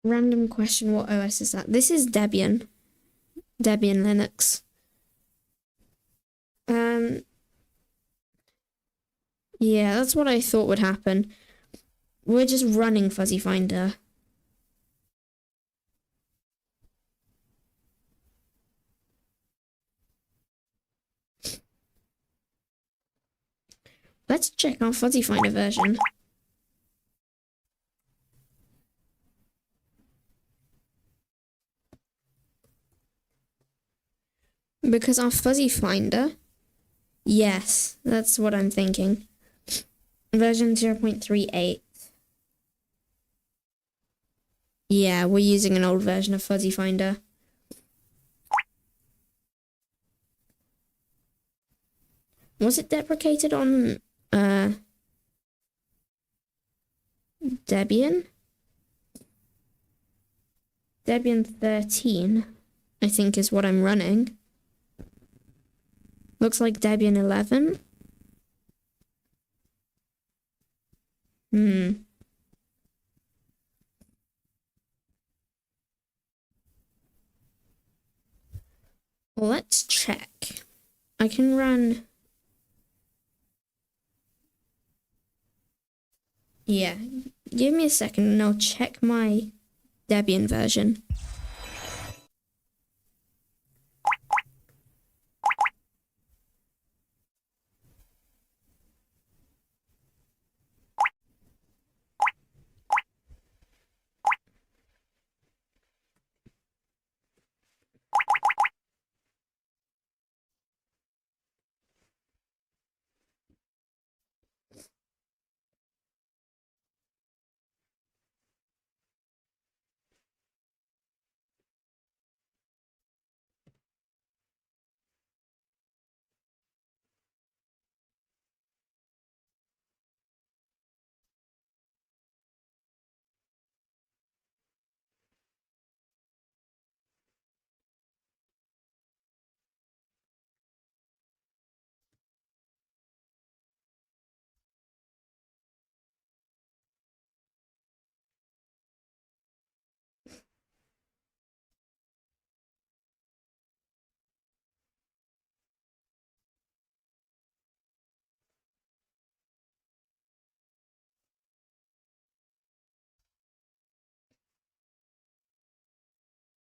Random question, what OS is that? This is Debian. Debian Linux. Yeah, that's what I thought would happen. We're just running Fuzzy Finder. Let's check our Fuzzy Finder version. Because our Fuzzy Finder, yes, that's what I'm thinking. Version 0.38. Yeah, we're using an old version of Fuzzy Finder. Was it deprecated on Debian? Debian 13, I think, is what I'm running. Looks like Debian 11. Let's check. I can run... Yeah, give me a second and I'll check my Debian version.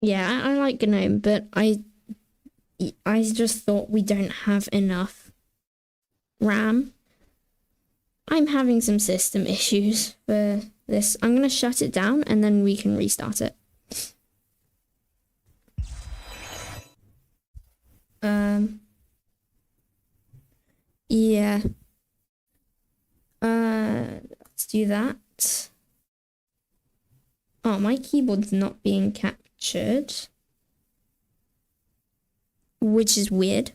Yeah, I like GNOME, but I just thought we don't have enough RAM. I'm having some system issues for this. I'm going to shut it down and then we can restart it. Yeah. Let's do that. Oh, my keyboard's not being captured, which is weird.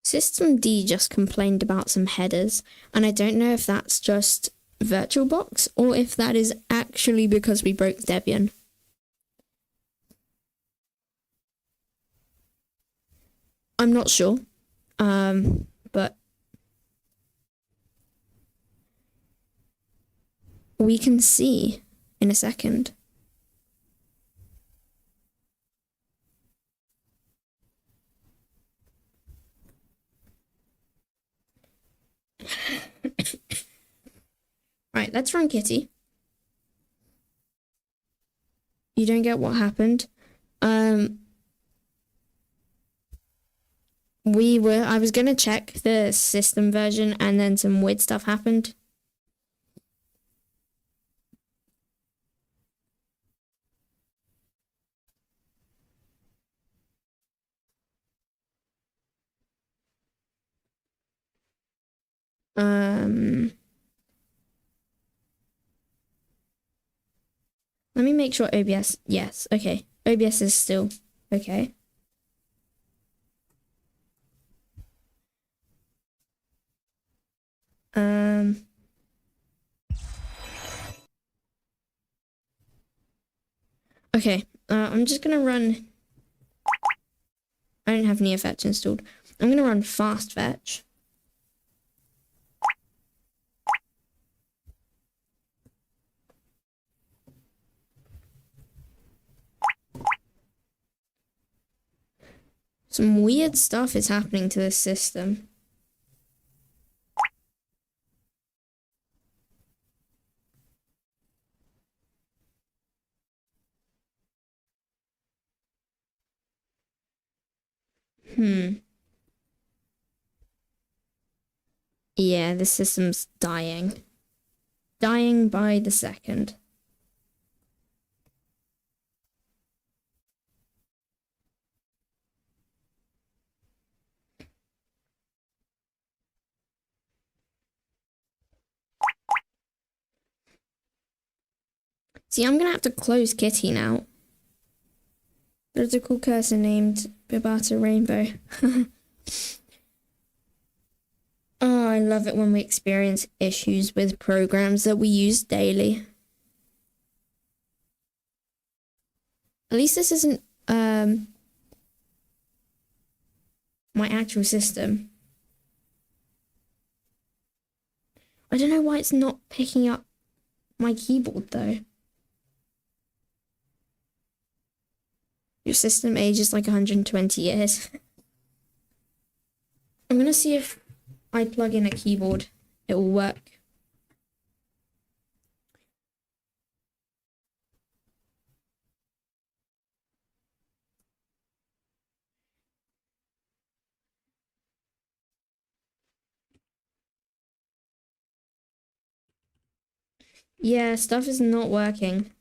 System D just complained about some headers, and I don't know if that's just VirtualBox or if that is actually because we broke Debian. I'm not sure, but we can see in a second. Right, let's run Kitty. You don't get what happened. I was gonna check the system version and then some weird stuff happened. Let me make sure OBS, yes, okay. OBS is still okay. Okay, I'm just gonna run, I don't have NeoFetch installed. I'm gonna run fast fetch. Some weird stuff is happening to this system. Yeah, the system's dying. Dying by the second. See, I'm gonna have to close Kitty now. There's a cool cursor named Bibata Rainbow. Oh, I love it when we experience issues with programs that we use daily. At least this isn't my actual system. I don't know why it's not picking up my keyboard though. Your system age is like 120 years. I'm gonna see if I plug in a keyboard, it will work. Yeah, stuff is not working.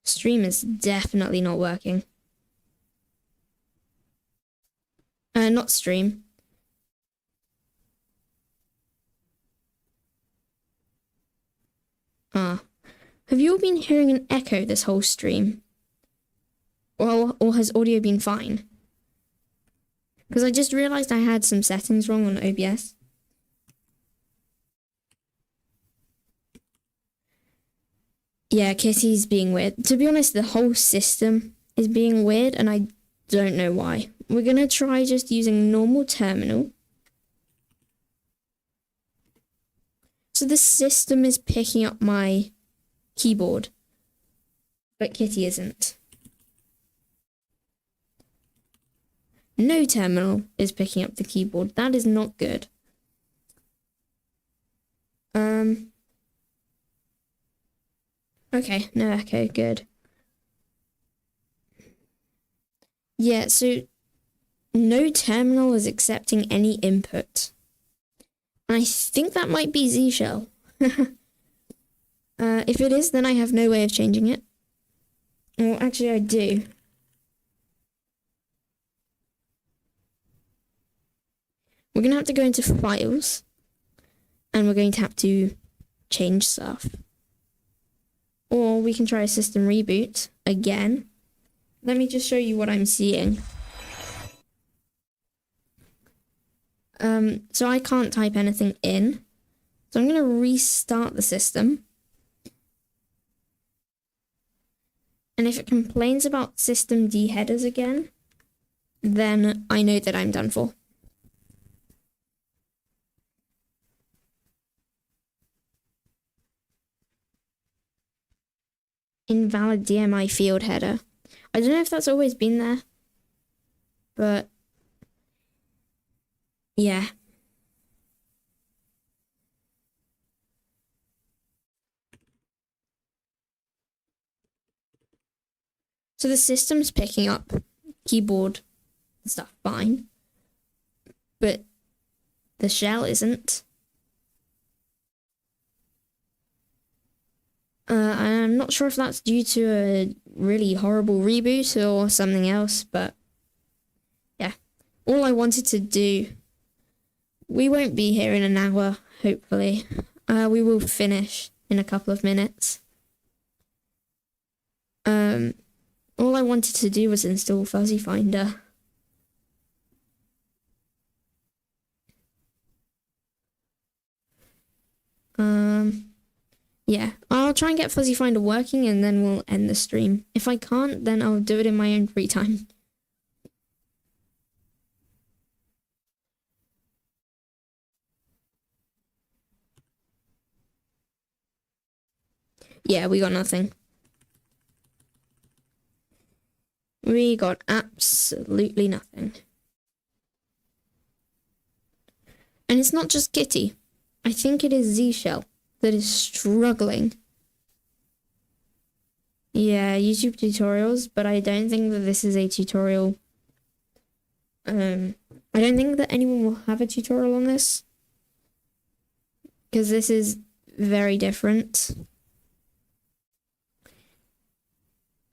Stream is definitely not working. Not stream. Ah. Have you all been hearing an echo this whole stream? Or has audio been fine? Because I just realized I had some settings wrong on OBS. Yeah, Kitty's being weird. To be honest, the whole system is being weird, and I don't know why. We're going to try just using normal terminal. So the system is picking up my keyboard, but Kitty isn't. No terminal is picking up the keyboard. That is not good. Okay, no echo, good. Yeah, so no terminal is accepting any input. And I think that might be Z shell. If it is, then I have no way of changing it. Well, actually, I do. We're going to have to go into files, and we're going to have to change stuff. Or we can try a system reboot again. Let me just show you what I'm seeing. So I can't type anything in. So I'm going to restart the system. And if it complains about system D headers again, then I know that I'm done for. Invalid DMI field header. I don't know if that's always been there, but yeah. So the system's picking up keyboard stuff fine, but the shell isn't. I'm not sure if that's due to a really horrible reboot or something else, but yeah. All I wanted to do... We won't be here in an hour, hopefully. We will finish in a couple of minutes. All I wanted to do was install Fuzzy Finder. Yeah, I'll try and get Fuzzy Finder working and then we'll end the stream. If I can't, then I'll do it in my own free time. Yeah, we got nothing. We got absolutely nothing. And it's not just Kitty. I think it is Z Shell that is struggling. Yeah, YouTube tutorials, but I don't think that this is a tutorial. I don't think that anyone will have a tutorial on this, because this is very different.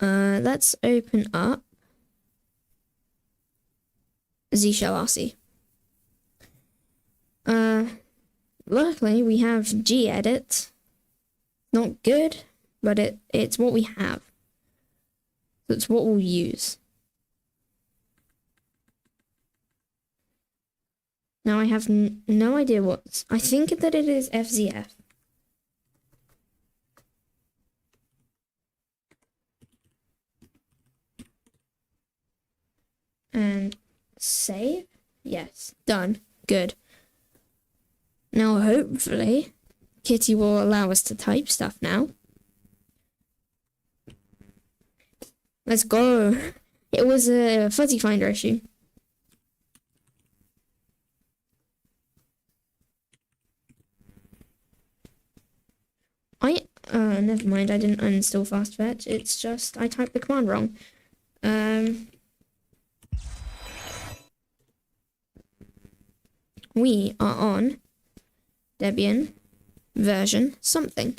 Let's open up Z Shell RC. Luckily we have gedit. Not good, but it's what we have. So it's what we'll use. Now I have no idea what. I think that it is FZF. And save. Yes, done. Good. Now hopefully Kitty will allow us to type stuff now. Let's go. It was a Fuzzy Finder issue. Never mind, I didn't uninstall fast fetch. It's just I typed the command wrong. We are on Debian version something.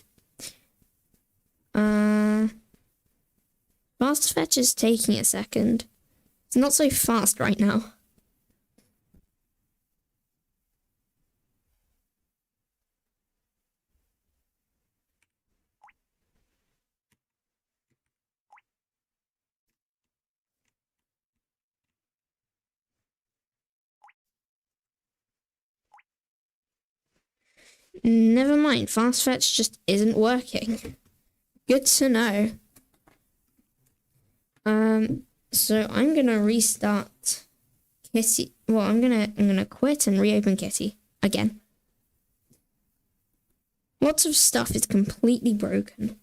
Fast fetch is taking a second. It's not so fast right now. Never mind, fast fetch just isn't working. Good to know. So I'm gonna restart Kitty. Well, I'm gonna quit and reopen Kitty again. Lots of stuff is completely broken.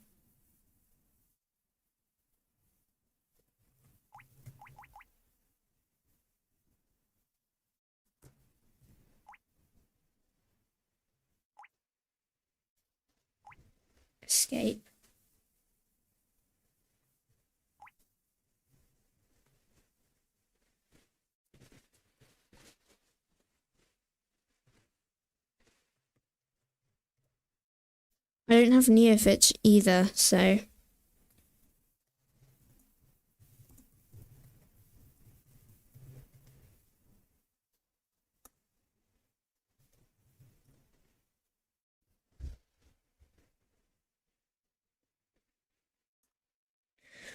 Escape. I don't have Neofitch either, so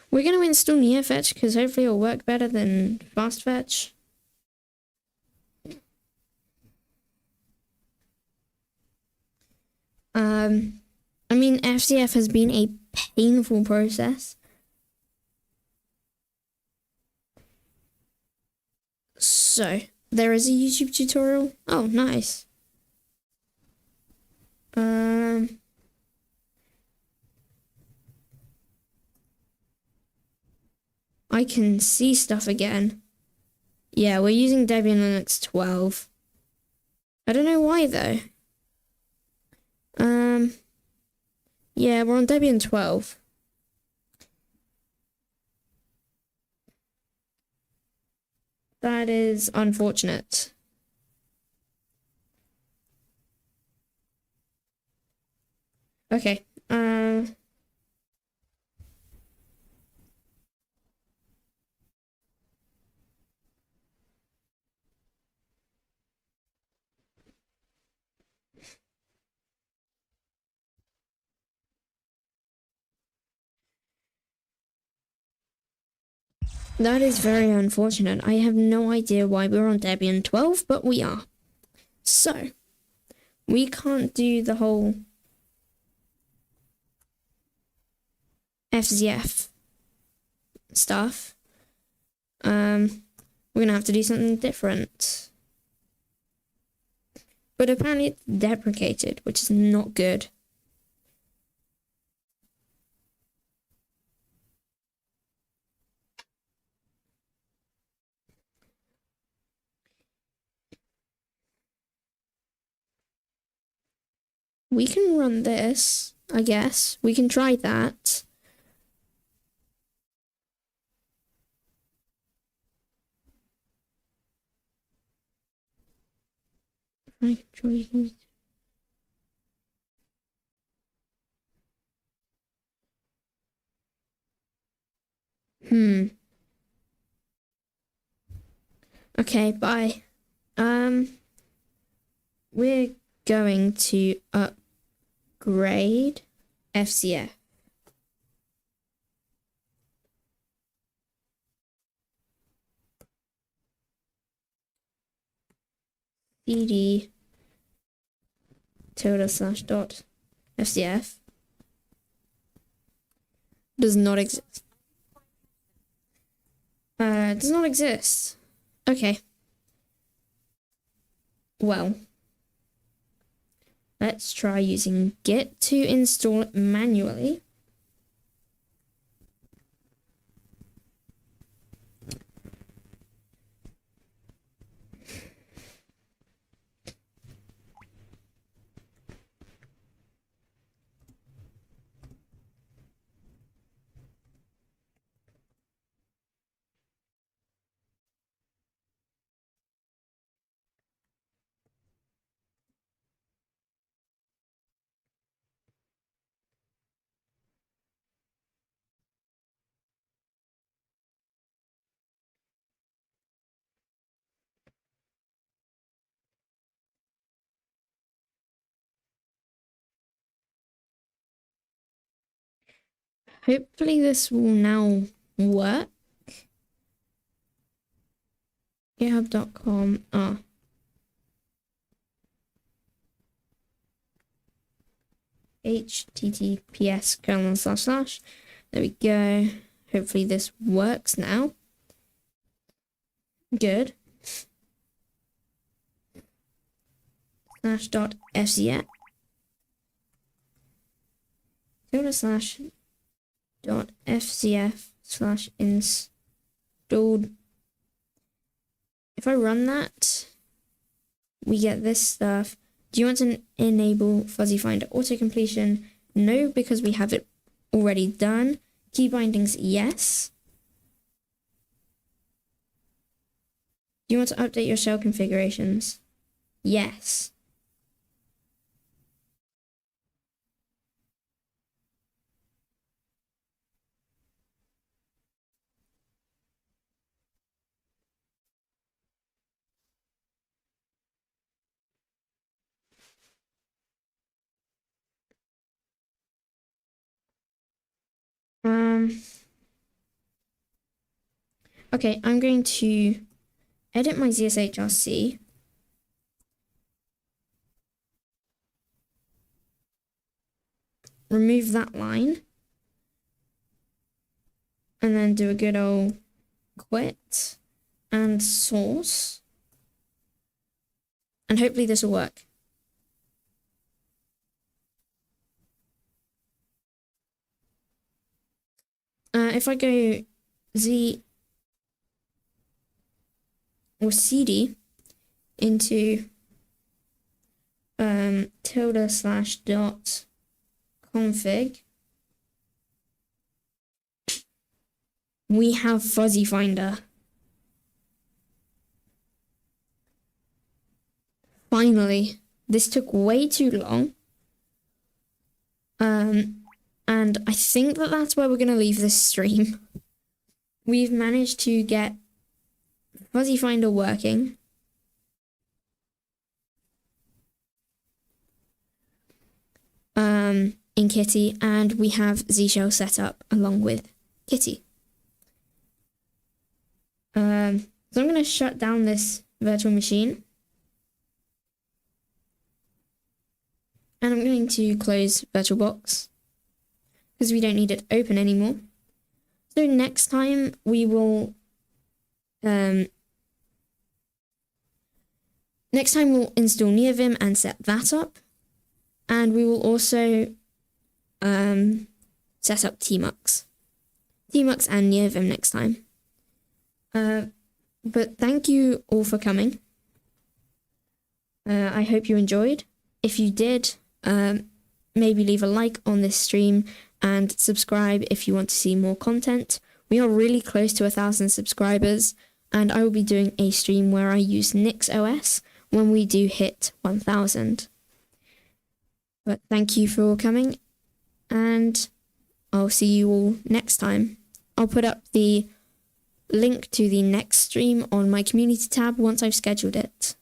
we're gonna install Neofetch because hopefully it'll work better than FastFetch. I mean, FCF has been a painful process. So, there is a YouTube tutorial. Oh, nice. I can see stuff again. Yeah, we're using Debian Linux 12. I don't know why though. Yeah, we're on Debian 12. That is unfortunate. Okay. That is very unfortunate. I have no idea why we're on Debian 12, but we are. So, we can't do the whole FZF stuff. We're gonna have to do something different. But apparently it's deprecated, which is not good. We can run this, I guess. We can try that. Okay, bye. We're going to upgrade FCF. cd /dot FCF does not exist. Does not exist. Okay. Well, let's try using git to install it manually. Hopefully this will now work. github.com. https:// There we go. Hopefully this works now. Good. /fcf /fcf/installed. If I run that, we get this stuff. Do you want to enable fuzzy finder auto-completion? No, because we have it already done. Key bindings, yes. Do you want to update your shell configurations? Yes. Okay, I'm going to edit my ZSHRC. Remove that line. And then do a good old quit and source. And hopefully this will work. If I go Z or CD into ~.config, we have fuzzy finder. Finally, this took way too long. And I think that that's where we're going to leave this stream. We've managed to get fuzzy finder working. In Kitty, and we have Z shell set up along with Kitty. So I'm going to shut down this virtual machine. And I'm going to close VirtualBox because we don't need it open anymore. So next time we will we'll install NeoVim and set that up. And we will also set up Tmux and NeoVim next time. But thank you all for coming. I hope you enjoyed. If you did, maybe leave a like on this stream and subscribe if you want to see more content. We are really close to 1,000 subscribers, and I will be doing a stream where I use NixOS when we do hit 1,000. But thank you for coming, and I'll see you all next time. I'll put up the link to the next stream on my community tab once I've scheduled it.